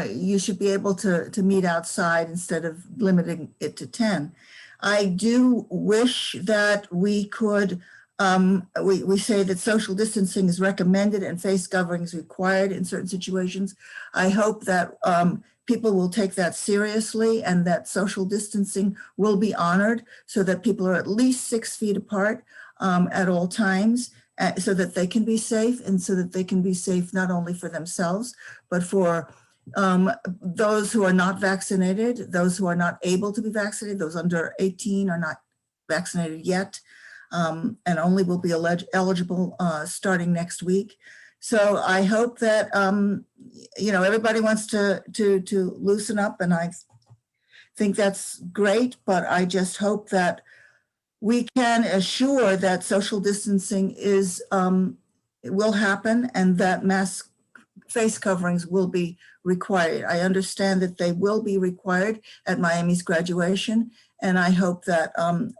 you should be able to meet outside instead of limiting it to 10. I do wish that we could, we say that social distancing is recommended and face covering is required in certain situations. I hope that people will take that seriously and that social distancing will be honored so that people are at least 6 feet apart at all times, so that they can be safe, and so that they can be safe not only for themselves, but for those who are not vaccinated, those who are not able to be vaccinated, those under 18 are not vaccinated yet, and only will be eligible starting next week. So I hope that, everybody wants to loosen up, and I think that's great, but I just hope that we can assure that social distancing will happen and that mask face coverings will be required. I understand that they will be required at Miami's graduation, and I hope that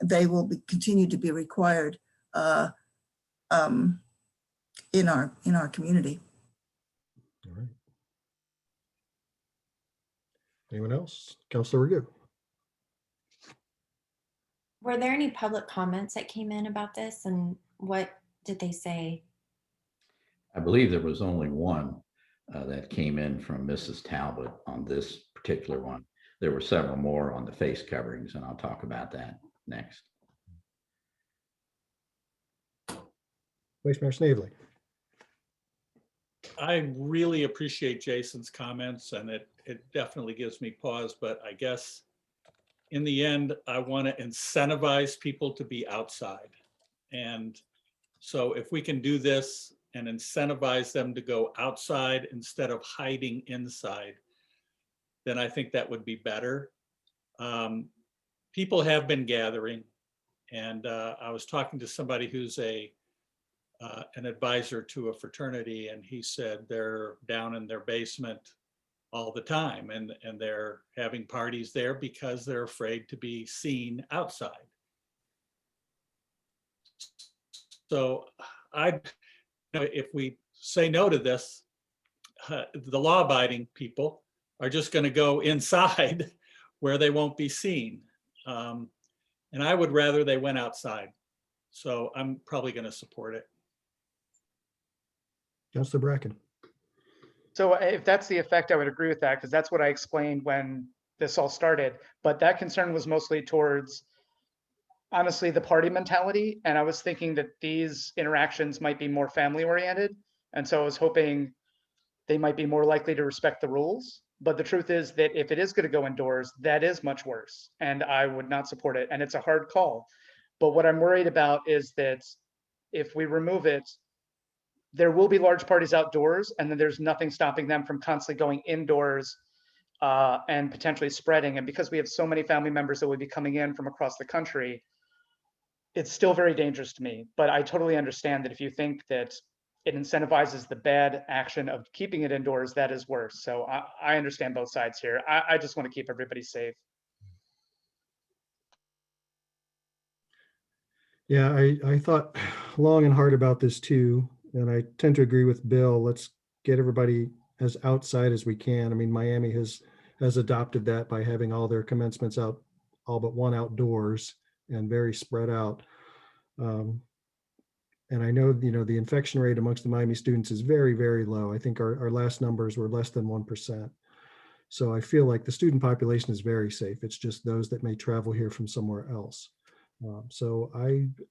they will continue to be required in our community. All right. Anyone else? Counselor Ragu? Were there any public comments that came in about this, and what did they say? I believe there was only one that came in from Mrs. Talbot on this particular one. There were several more on the face coverings, and I'll talk about that next. Vice Mayor Snavely. I really appreciate Jason's comments, and it definitely gives me pause, but I guess in the end, I want to incentivize people to be outside. And so if we can do this and incentivize them to go outside instead of hiding inside, then I think that would be better. People have been gathering, and I was talking to somebody who's an advisor to a fraternity, and he said they're down in their basement all the time, and they're having parties there because they're afraid to be seen outside. So if we say no to this, the law-abiding people are just going to go inside where they won't be seen. And I would rather they went outside. So I'm probably going to support it. Councilor Bracken. So if that's the effect, I would agree with that, because that's what I explained when this all started. But that concern was mostly towards, honestly, the party mentality. And I was thinking that these interactions might be more family oriented. And so I was hoping they might be more likely to respect the rules. But the truth is that if it is going to go indoors, that is much worse, and I would not support it. And it's a hard call. But what I'm worried about is that if we remove it, there will be large parties outdoors, and then there's nothing stopping them from constantly going indoors and potentially spreading. And because we have so many family members that would be coming in from across the country, it's still very dangerous to me. But I totally understand that if you think that it incentivizes the bad action of keeping it indoors, that is worse. So I understand both sides here. I just want to keep everybody safe. Yeah, I thought long and hard about this too, and I tend to agree with Bill. Let's get everybody as outside as we can. I mean, Miami has adopted that by having all their commencements out, all but one outdoors and very spread out. And I know, you know, the infection rate amongst the Miami students is very, very low. I think our last numbers were less than 1%. So I feel like the student population is very safe. It's just those that may travel here from somewhere else. So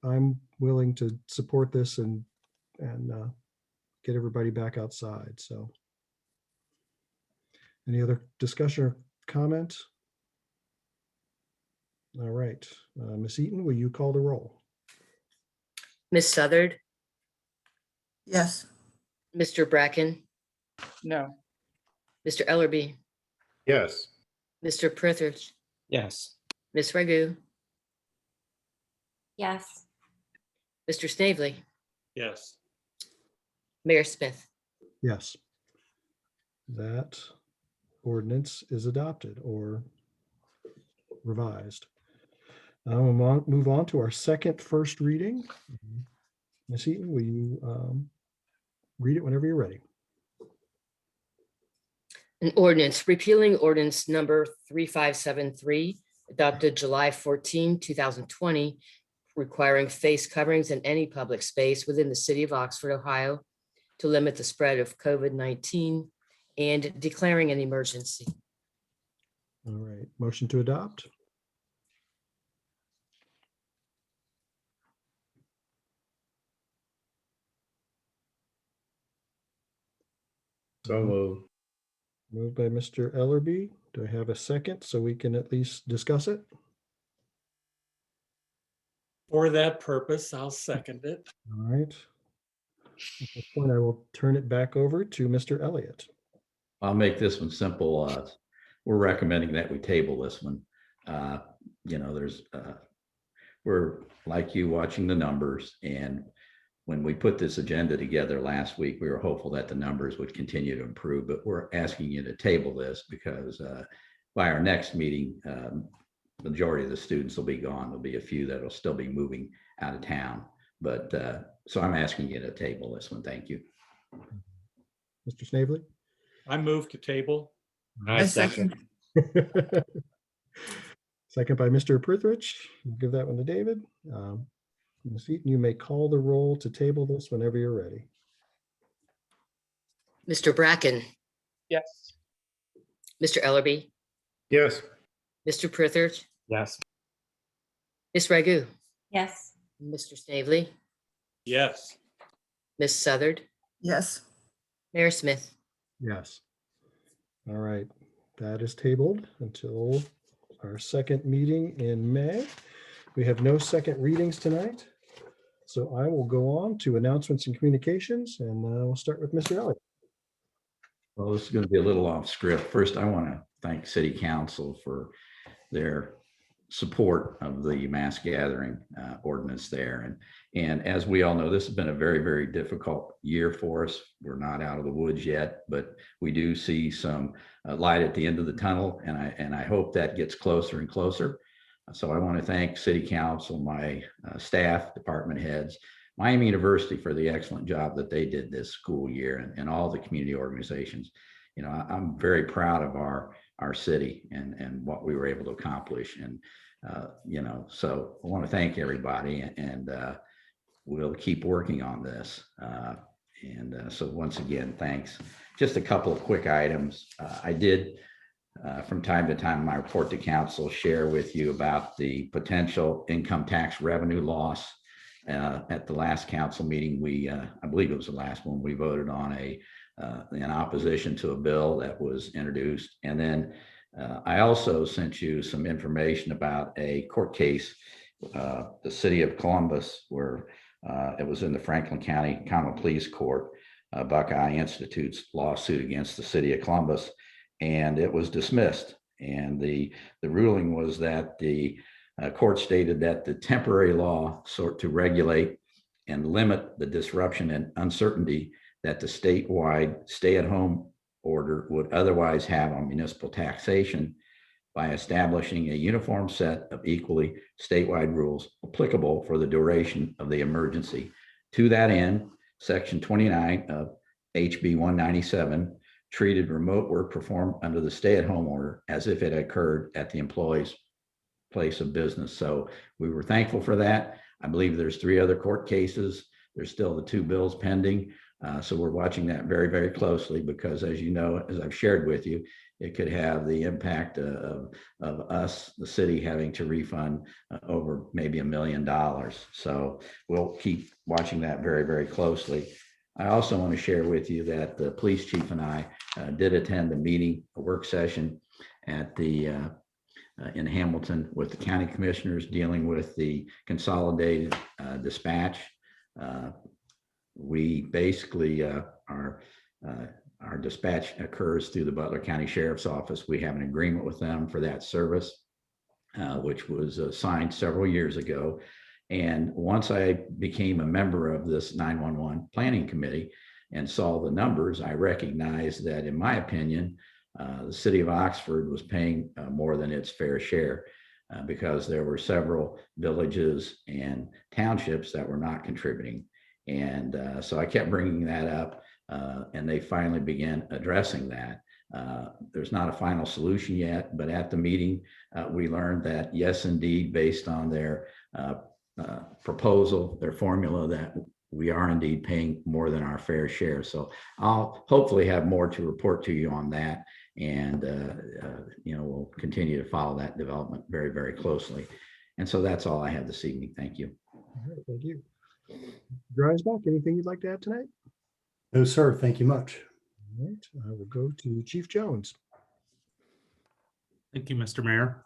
I'm willing to support this and get everybody back outside. So any other discussion or comment? All right, Ms. Eaton, will you call the roll? Ms. Southard, Yes. Mr. Bracken, No. Mr. Ellerby, Yes. Mr. Prithridge, Yes. Ms. Ragu, Yes. Mr. Snavely, Yes. Mayor Smith. Yes. That ordinance is adopted or revised. Now we'll move on to our second first reading. Ms. Eaton, will you read it whenever you're ready? An ordinance repealing ordinance number 3573 adopted July 14, 2020, requiring face coverings in any public space within the city of Oxford, Ohio, to limit the spread of COVID-19 and declaring an emergency. All right, motion to adopt. So moved. Moved by Mr. Ellerby. Do I have a second so we can at least discuss it? For that purpose, I'll second it. All right. At this point, I will turn it back over to Mr. Elliott. I'll make this one simple. We're recommending that we table this one. You know, we're like you watching the numbers, and when we put this agenda together last week, we were hopeful that the numbers would continue to improve, but we're asking you to table this because by our next meeting, majority of the students will be gone. There'll be a few that will still be moving out of town. But so I'm asking you to table this one. Thank you. Mr. Snavely? I move to table. I second. Second by Mr. Prithridge. I'll give that one to David. Ms. Eaton, you may call the roll to table this whenever you're ready. Mr. Bracken, Yes. Mr. Ellerby, Yes. Mr. Prithridge, Yes. Ms. Ragu, Yes. Mr. Snavely, Yes. Ms. Southard, Yes. Mayor Smith. Yes. All right, that is tabled until our second meeting in May. We have no second readings tonight. So I will go on to announcements and communications, and we'll start with Mr. Elliott. Well, this is going to be a little off script. First, I want to thank City Council for their support of the mass gathering ordinance there. And as we all know, this has been a very, very difficult year for us. We're not out of the woods yet, but we do see some light at the end of the tunnel, and I hope that gets closer and closer. So I want to thank City Council, my staff, department heads, Miami University for the excellent job that they did this school year, and all the community organizations. You know, I'm very proud of our city and what we were able to accomplish. And, you know, so I want to thank everybody, and we'll keep working on this. So once again, thanks. Just a couple of quick items. I did from time to time in my report to council share with you about the potential income tax revenue loss At the last council meeting, I believe it was the last one, we voted on in opposition to a bill that was introduced. And then I also sent you some information about a court case, the city of Columbus, where it was in the Franklin County Common Pleas Court, Buckeye Institute's lawsuit against the city of Columbus, and it was dismissed. And the ruling was that the court stated that the temporary law sought to regulate and limit the disruption and uncertainty that the statewide stay-at-home order would otherwise have on municipal taxation by establishing a uniform set of equally statewide rules applicable for the duration of the emergency. To that end, Section 29 of HB 197 treated remote work performed under the stay-at-home order as if it occurred at the employee's place of business. So we were thankful for that. I believe there's 3 other court cases. There's still the 2 bills pending. So we're watching that very, very closely because, as you know, as I've shared with you, it could have the impact of us, the city, having to refund over maybe $1 million. So we'll keep watching that very, very closely. I also want to share with you that the police chief and I did attend a work session at the in Hamilton with the county commissioners dealing with the consolidated dispatch. We basically our dispatch occurs through the Butler County Sheriff's Office. We have an agreement with them for that service, which was signed several years ago. And once I became a member of this 911 planning committee and saw the numbers, I recognized that, in my opinion, the city of Oxford was paying more than its fair share because there were several villages and townships that were not contributing. And so I kept bringing that up, and they finally began addressing that. There's not a final solution yet, but at the meeting, we learned that, yes, indeed, based on their proposal, their formula, that we are indeed paying more than our fair share. So I'll hopefully have more to report to you on that. And, we'll continue to follow that development very, very closely. And so that's all I have this evening. Thank you. All right, thank you. Dreisbach, anything you'd like to add tonight? No, sir. Thank you much. All right, I will go to Chief Jones. Thank you, Mr. Mayor.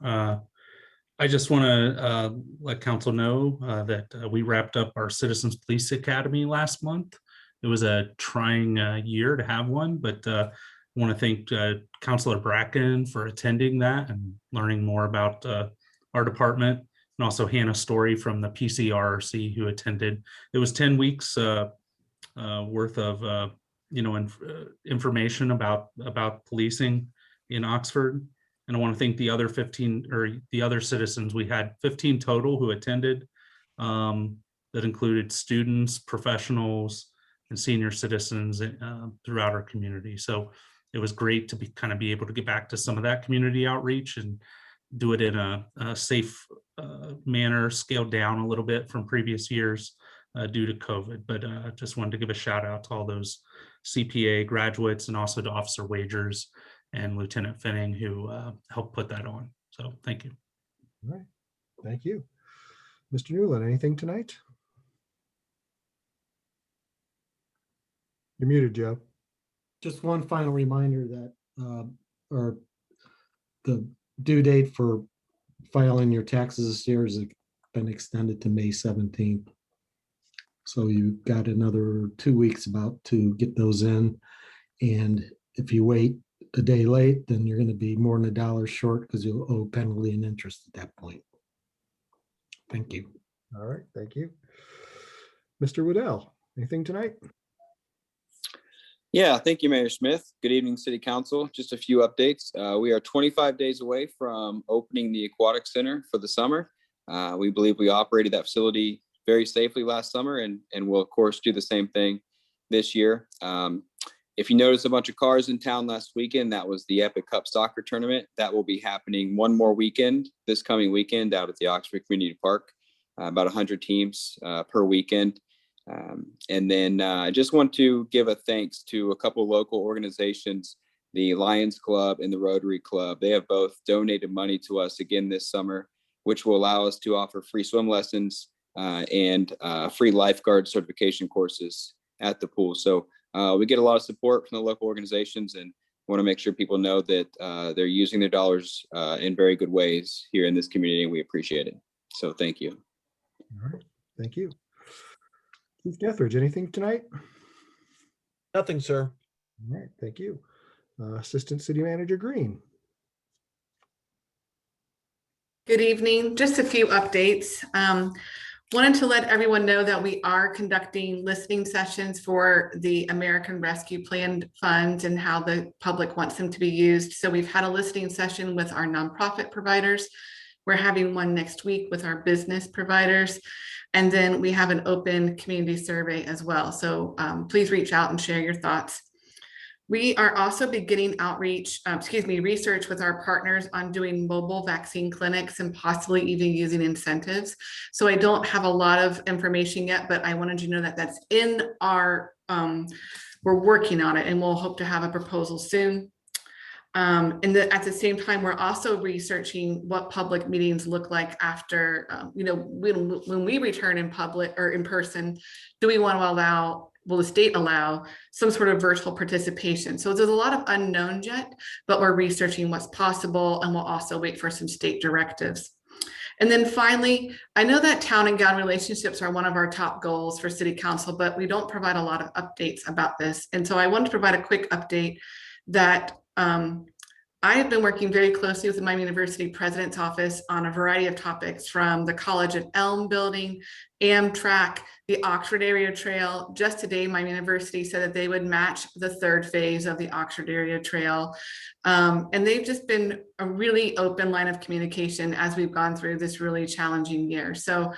I just want to let council know that we wrapped up our Citizens Police Academy last month. It was a trying year to have one, but I want to thank Councilor Bracken for attending that and learning more about our department, and also Hannah Story from the PCRC who attended. It was 10 weeks worth of information about policing in Oxford. And I want to thank the other 15 or the other citizens. We had 15 total who attended, that included students, professionals, and senior citizens throughout our community. So it was great to be able to get back to some of that community outreach and do it in a safe manner, scaled down a little bit from previous years due to COVID. But just wanted to give a shout out to all those CPA graduates and also to Officer Wagers and Lieutenant Finning who helped put that on. So thank you. All right, thank you. Mr. Newland, anything tonight? You're muted, Joe. Just one final reminder that or the due date for filing your taxes this year has been extended to May 17th. So you've got another 2 weeks about to get those in. And if you wait a day late, then you're going to be more than $1 short because you'll owe penalty and interest at that point. Thank you. All right, thank you. Mr. Waddell, anything tonight? Yeah, thank you, Mayor Smith. Good evening, City Council. Just a few updates. We are 25 days away from opening the Aquatic Center for the summer. We believe we operated that facility very safely last summer and will, of course, do the same thing this year. If you notice a bunch of cars in town last weekend, that was the Epic Cup soccer tournament. That will be happening one more weekend, this coming weekend, out at the Oxford Community Park. About 100 teams per weekend. And then I just want to give a thanks to a couple of local organizations, the Lions Club and the Rotary Club. They have both donated money to us again this summer, which will allow us to offer free swim lessons and free lifeguard certification courses at the pool. So we get a lot of support from the local organizations, and want to make sure people know that they're using their dollars in very good ways here in this community, and we appreciate it. So thank you. All right, thank you. Chief Dethridge, anything tonight? Nothing, sir. All right, thank you. Assistant City Manager Green. Good evening. Just a few updates. Wanted to let everyone know that we are conducting listening sessions for the American Rescue Plan funds and how the public wants them to be used. So we've had a listening session with our nonprofit providers. We're having one next week with our business providers. And then we have an open community survey as well. So please reach out and share your thoughts. We are also beginning research with our partners on doing mobile vaccine clinics and possibly even using incentives. So I don't have a lot of information yet, but I wanted you to know that that's in our, we're working on it, and we'll hope to have a proposal soon. And at the same time, we're also researching what public meetings look like after, when we return in public or in person. Do we want to allow, will the state allow some sort of virtual participation? So there's a lot of unknowns yet, but we're researching what's possible, and we'll also wait for some state directives. And then finally, I know that town and gown relationships are one of our top goals for City Council, but we don't provide a lot of updates about this. And so I wanted to provide a quick update that I have been working very closely with the Miami University President's Office on a variety of topics, from the College at Elm building, Amtrak, the Oxford Area Trail. Just today, Miami University said that they would match the third phase of the Oxford Area Trail. And they've just been a really open line of communication as we've gone through this really challenging year. So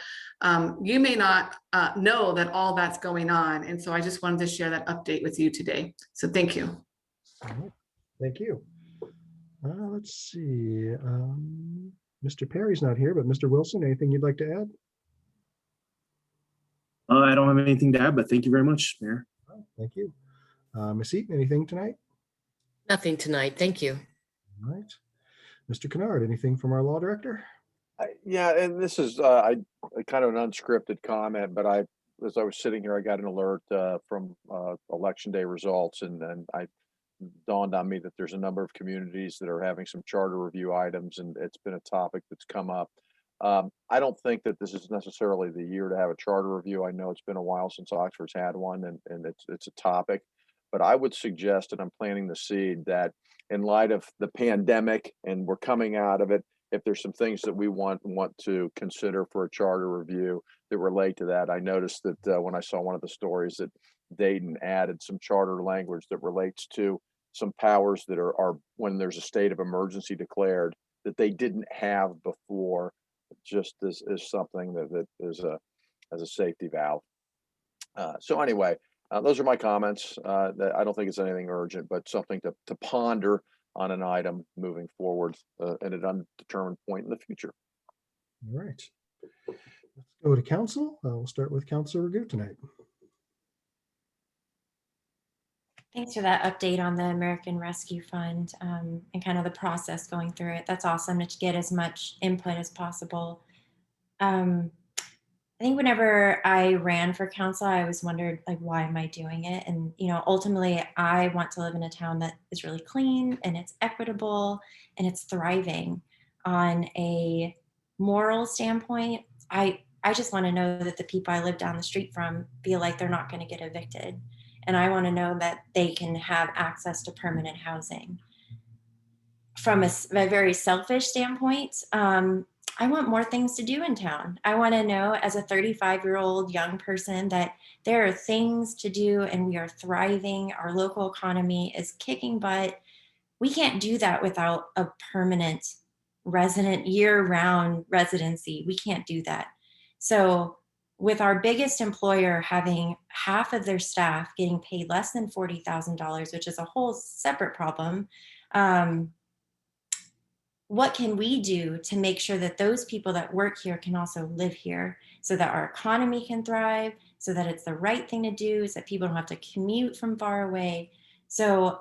you may not know that all that's going on. And so I just wanted to share that update with you today. So thank you. All right, thank you. Let's see. Mr. Perry's not here, but Mr. Wilson, anything you'd like to add? I don't have anything to add, but thank you very much, Mayor. Thank you. Ms. Eaton, anything tonight? Nothing tonight. Thank you. All right. Mr. Kennard, anything from our law director? Yeah, and this is I kind of an unscripted comment, but as I was sitting here, I got an alert from election day results, and I dawned on me that there's a number of communities that are having some charter review items, and it's been a topic that's come up. I don't think that this is necessarily the year to have a charter review. I know it's been a while since Oxford's had one, and it's a topic, but I would suggest, and I'm planting the seed, that in light of the pandemic, and we're coming out of it, if there's some things that we want to consider for a charter review that relate to that. I noticed that when I saw one of the stories that Dayton added some charter language that relates to some powers that are when there's a state of emergency declared that they didn't have before, just as something that is as a safety valve. So anyway, those are my comments. That I don't think it's anything urgent, but something to ponder on an item moving forward at an undetermined point in the future. All right. Let's go to council. We'll start with Councilor Ragu tonight. Thanks for that update on the American Rescue Fund and kind of the process going through it. That's awesome to get as much input as possible. I think whenever I ran for council, I always wondered, like, why am I doing it? And, ultimately I want to live in a town that is really clean and it's equitable and it's thriving. On a moral standpoint, I just want to know that the people I live down the street from feel like they're not going to get evicted. And I want to know that they can have access to permanent housing. From a very selfish standpoint, I want more things to do in town. I want to know, as a 35-year-old young person, that there are things to do and we are thriving. Our local economy is kicking butt. We can't do that without a permanent resident, year-round residency. We can't do that. So with our biggest employer having half of their staff getting paid less than $40,000, which is a whole separate problem, what can we do to make sure that those people that work here can also live here, so that our economy can thrive, so that it's the right thing to do, so that people don't have to commute from far away? So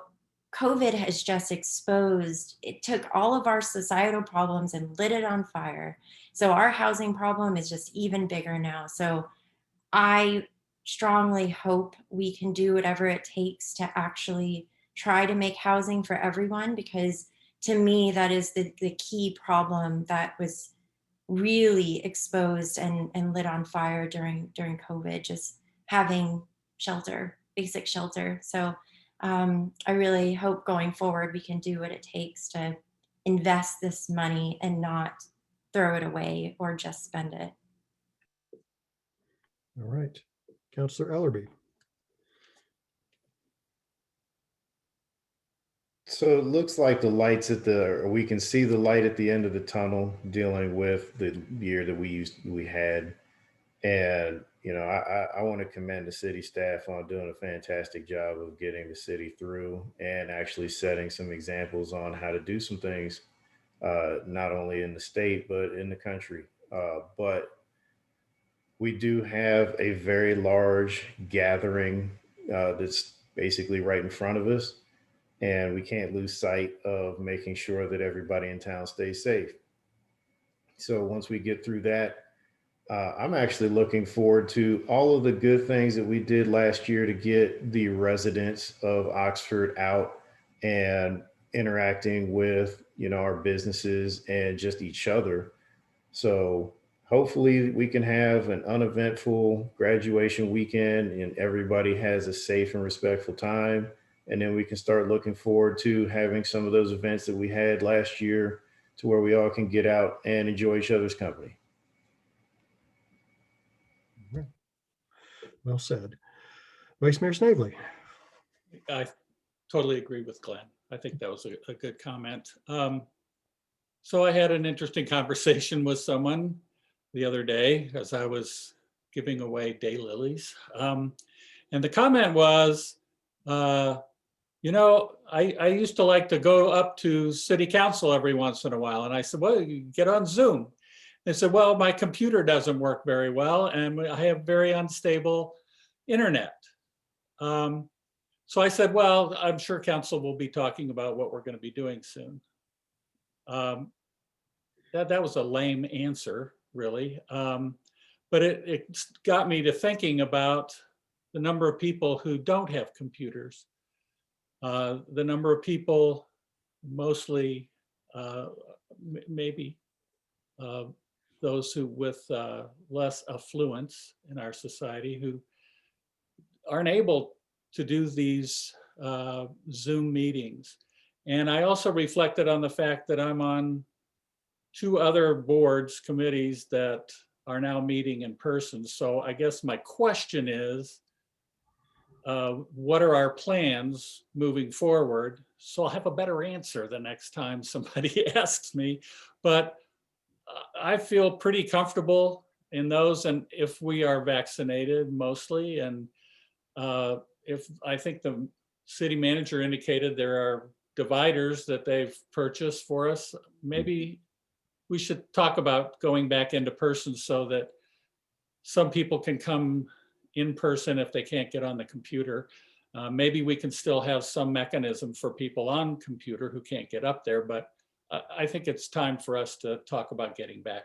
COVID has just exposed, it took all of our societal problems and lit it on fire. So our housing problem is just even bigger now. So I strongly hope we can do whatever it takes to actually try to make housing for everyone, because to me, that is the key problem that was really exposed and lit on fire during COVID, just having shelter, basic shelter. So I really hope going forward we can do what it takes to invest this money and not throw it away or just spend it. All right. Counselor Ellerby. So it looks like the lights or we can see the light at the end of the tunnel dealing with the year that we had. And, you know, I want to commend the city staff on doing a fantastic job of getting the city through and actually setting some examples on how to do some things, not only in the state, but in the country. But we do have a very large gathering that's basically right in front of us. And we can't lose sight of making sure that everybody in town stays safe. So once we get through that, I'm actually looking forward to all of the good things that we did last year to get the residents of Oxford out and interacting with, you know, our businesses and just each other. So hopefully we can have an uneventful graduation weekend and everybody has a safe and respectful time. And then we can start looking forward to having some of those events that we had last year to where we all can get out and enjoy each other's company. Well said. Vice Mayor Snavely. I totally agree with Glenn. I think that was a good comment. So I had an interesting conversation with someone the other day as I was giving away daylilies. And the comment was, you know, I used to like to go up to city council every once in a while. And I said, well, you get on Zoom. They said, well, my computer doesn't work very well and I have very unstable internet. So I said, well, I'm sure council will be talking about what we're going to be doing soon. That was a lame answer, really. But it got me to thinking about the number of people who don't have computers. The number of people, mostly maybe those who with less affluence in our society who aren't able to do these Zoom meetings. And I also reflected on the fact that I'm on 2 other boards, committees that are now meeting in person. So I guess my question is, what are our plans moving forward? So I'll have a better answer the next time somebody asks me, but I feel pretty comfortable in those. And if we are vaccinated mostly, and if I think the city manager indicated there are dividers that they've purchased for us, maybe we should talk about going back into person so that some people can come in person if they can't get on the computer. Maybe we can still have some mechanism for people on computer who can't get up there, but I think it's time for us to talk about getting back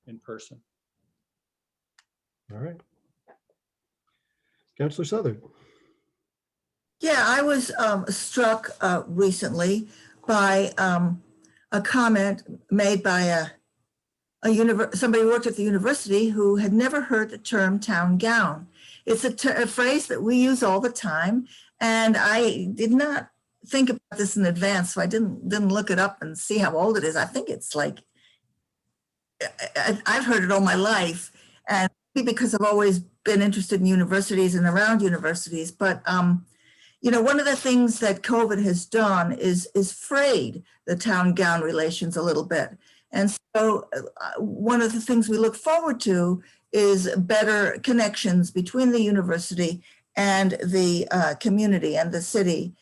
in person. All right. Councilor Southern. Yeah, I was struck recently by a comment made by somebody who worked at the university who had never heard the term town gown. It's a phrase that we use all the time, and I did not think about this in advance, so I didn't look it up and see how old it is. I think it's like, I've heard it all my life, and maybe because I've always been interested in universities and around universities, but you know, one of the things that COVID has done is frayed the town gown relations a little bit. And so one of the things we look forward to is better connections between the university and the community and the city.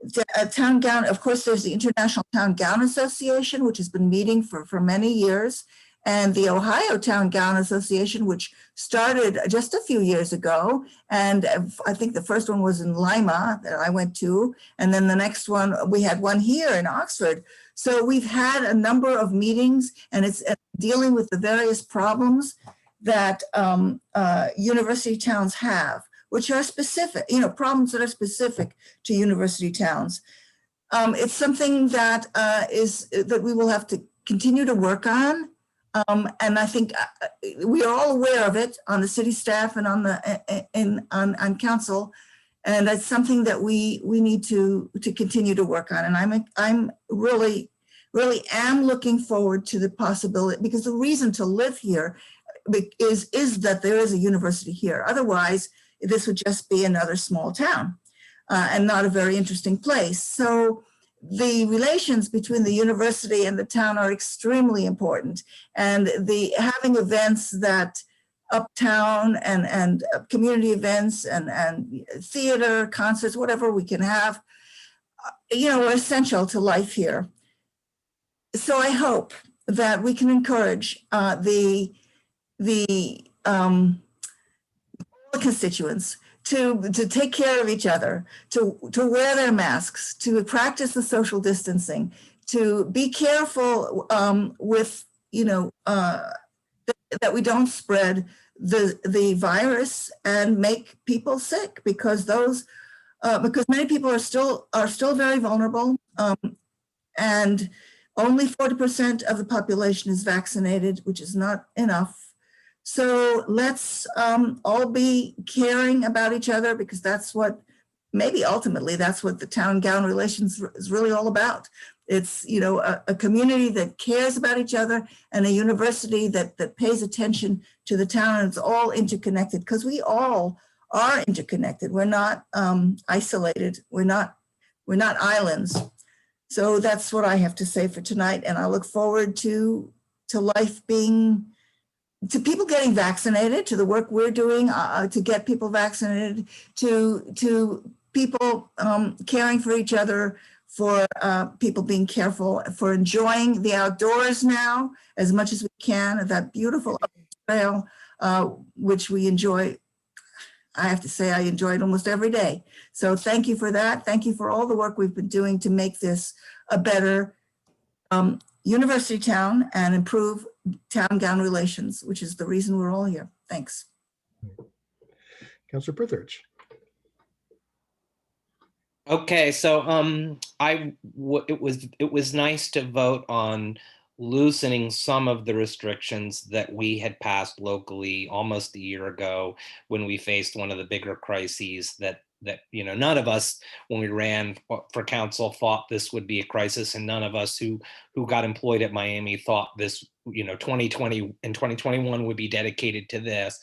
The town gown, of course, there's the International Town Gown Association, which has been meeting for many years. and the Ohio Town Gown Association, which started just a few years ago. And I think the first one was in Lima that I went to. And then the next one, we had one here in Oxford. So we've had a number of meetings, and it's dealing with the various problems that university towns have, which are specific, problems that are specific to university towns. It's something that that we will have to continue to work on. And I think we are all aware of it on the city staff and on council. And that's something that we need to continue to work on. And I'm really am looking forward to the possibility, because the reason to live here is that there is a university here. Otherwise, this would just be another small town and not a very interesting place. So the relations between the university and the town are extremely important. And having events that uptown and community events and theater, concerts, whatever we can have, are essential to life here. So I hope that we can encourage the constituents to take care of each other, to wear their masks, to practice the social distancing, to be careful with, that we don't spread the virus and make people sick, because because many people are still very vulnerable, and only 40% of the population is vaccinated, which is not enough. So let's all be caring about each other, because that's what, maybe ultimately, that's what the town gown relations is really all about. It's, a community that cares about each other, and a university that pays attention to the town, and it's all interconnected, because we all are interconnected. We're not isolated. We're not islands. So that's what I have to say for tonight. And I look forward to life being, to people getting vaccinated, to the work we're doing to get people vaccinated, to people caring for each other, for people being careful, for enjoying the outdoors now as much as we can, that beautiful trail, which we enjoy. I have to say, I enjoy it almost every day. So thank you for that. Thank you for all the work we've been doing to make this a better university town and improve town gown relations, which is the reason we're all here. Thanks. Councilor Prithridge. Okay, so it was nice to vote on loosening some of the restrictions that we had passed locally almost a year ago, when we faced one of the bigger crises that none of us, when we ran for council, thought this would be a crisis, and none of us who got employed at Miami thought this 2020 and 2021 would be dedicated to this.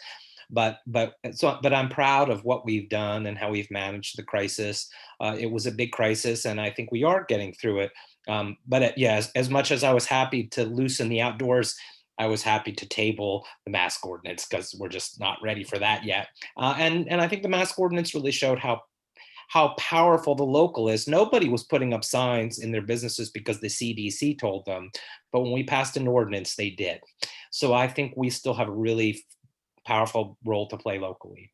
But I'm proud of what we've done and how we've managed the crisis. It was a big crisis, and I think we are getting through it. As much as I was happy to loosen the outdoors, I was happy to table the mask ordinance, because we're just not ready for that yet. And I think the mask ordinance really showed how powerful the local is. Nobody was putting up signs in their businesses because the CDC told them, but when we passed an ordinance, they did. So I think we still have a really powerful role to play locally.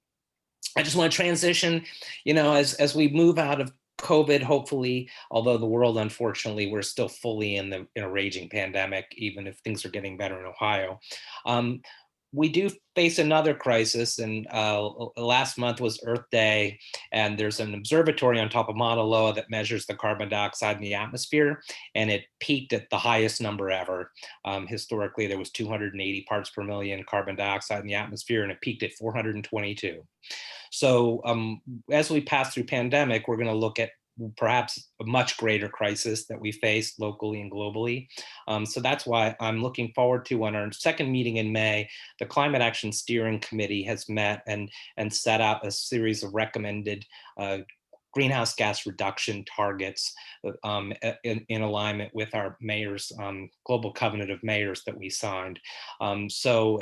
I just want to transition, as we move out of COVID, hopefully, although the world, unfortunately, we're still fully in a raging pandemic, even if things are getting better in Ohio. We do face another crisis, and last month was Earth Day, and there's an observatory on top of Mauna Loa that measures the carbon dioxide in the atmosphere, and it peaked at the highest number ever. Historically, there was 280 parts per million carbon dioxide in the atmosphere, and it peaked at 422. So as we pass through pandemic, we're going to look at perhaps a much greater crisis that we face locally and globally. So that's why I'm looking forward to, on our second meeting in May, the Climate Action Steering Committee has met and set out a series of recommended greenhouse gas reduction targets in alignment with our mayor's global covenant of mayors that we signed. So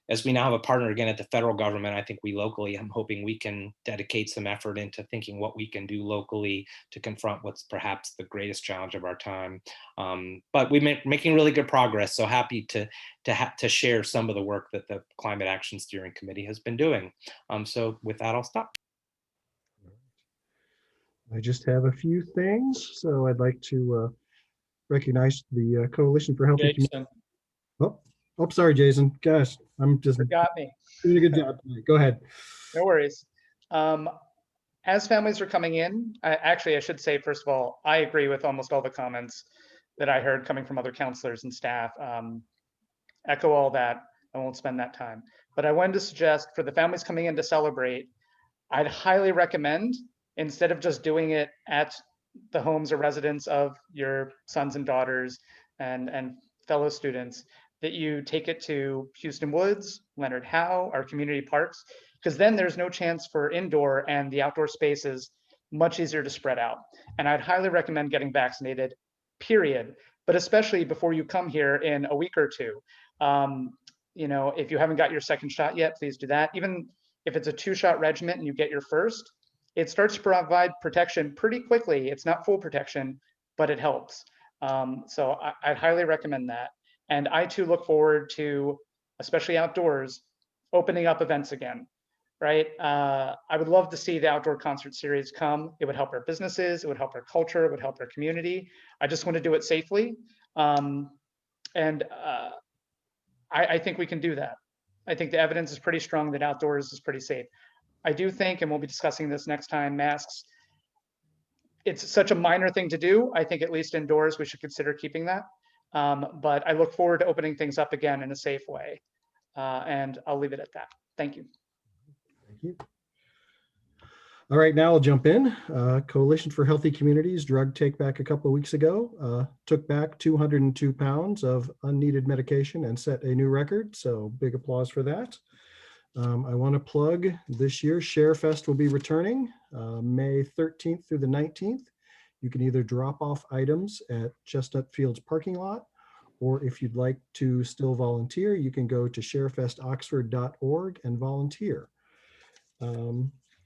as we now have a partner again at the federal government, I think we locally, I'm hoping we can dedicate some effort into thinking what we can do locally to confront what's perhaps the greatest challenge of our time. But we're making really good progress. So happy to share some of the work that the Climate Action Steering Committee has been doing. So with that, I'll stop. I just have a few things. So I'd like to recognize the Coalition for Healthy Communities. Jason, Oh, sorry, Jason. Gosh, I'm just Forgot me. doing a good job tonight. Go ahead. No worries. As families are coming in, I should say, first of all, I agree with almost all the comments that I heard coming from other counselors and staff. Echo all that. I won't spend that time. But I wanted to suggest for the families coming in to celebrate, I'd highly recommend, instead of just doing it at the homes or residence of your sons and daughters and fellow students, that you take it to Houston Woods, Leonard Howe, our community parks, because then there's no chance for indoor, and the outdoor space is much easier to spread out. And I'd highly recommend getting vaccinated, period, but especially before you come here in a week or two. You know, if you haven't got your second shot yet, please do that. Even if it's a 2-shot regimen and you get your first, it starts to provide protection pretty quickly. It's not full protection, but it helps. So I'd highly recommend that. And I too look forward to, especially outdoors, opening up events again, right? I would love to see the outdoor concert series come. It would help our businesses, it would help our culture, it would help our community. I just want to do it safely. I think we can do that. I think the evidence is pretty strong that outdoors is pretty safe. I do think, and we'll be discussing this next time, masks, it's such a minor thing to do. I think at least indoors, we should consider keeping that. But I look forward to opening things up again in a safe way. And I'll leave it at that. Thank you. Thank you. All right, now I'll jump in. Coalition for Healthy Communities drug take back a couple of weeks ago, took back 202 pounds of unneeded medication and set a new record. So big applause for that. I want to plug this year, ShareFest will be returning May 13th through the 19th. You can either drop off items at Chestnut Fields parking lot, or if you'd like to still volunteer, you can go to sharefestoxford.org and volunteer.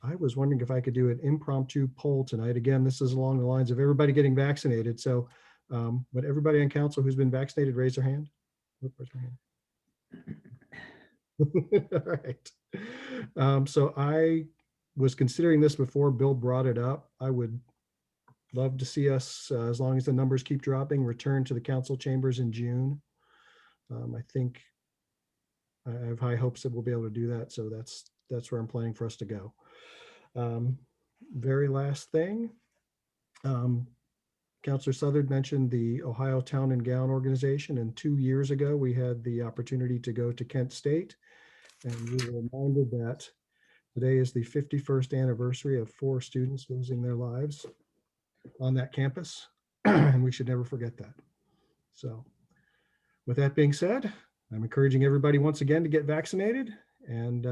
I was wondering if I could do an impromptu poll tonight. Again, this is along the lines of everybody getting vaccinated. So would everybody on council who's been vaccinated raise their hand? Raise their hand. All right. So I was considering this before Bill brought it up. I would love to see us, as long as the numbers keep dropping, return to the council chambers in June. I think I have high hopes that we'll be able to do that. So that's where I'm planning for us to go. Very last thing. Councilor Southard mentioned the Ohio Town and Gown organization, and 2 years ago we had the opportunity to go to Kent State, and we were reminded that today is the 51st anniversary of 4 students losing their lives on that campus, and we should never forget that. So with that being said, I'm encouraging everybody once again to get vaccinated, and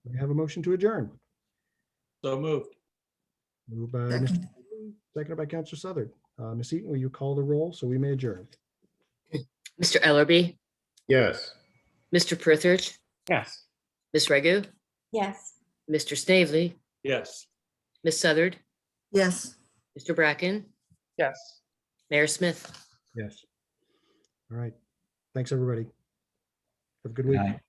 we have a motion to adjourn. so moved. Moved by Mr. Eaton, seconded by Councilor Southard. Ms. Eaton, will you call the roll so we may adjourn? Mr. Ellerby, Yes. Mr. Prithridge, Yes. Ms. Ragu, Yes. Mr. Snavely, Yes. Ms. Southard, Yes. Mr. Bracken, Yes. Mayor Smith. Yes. All right. Thanks, everybody. Have a good week. Aye.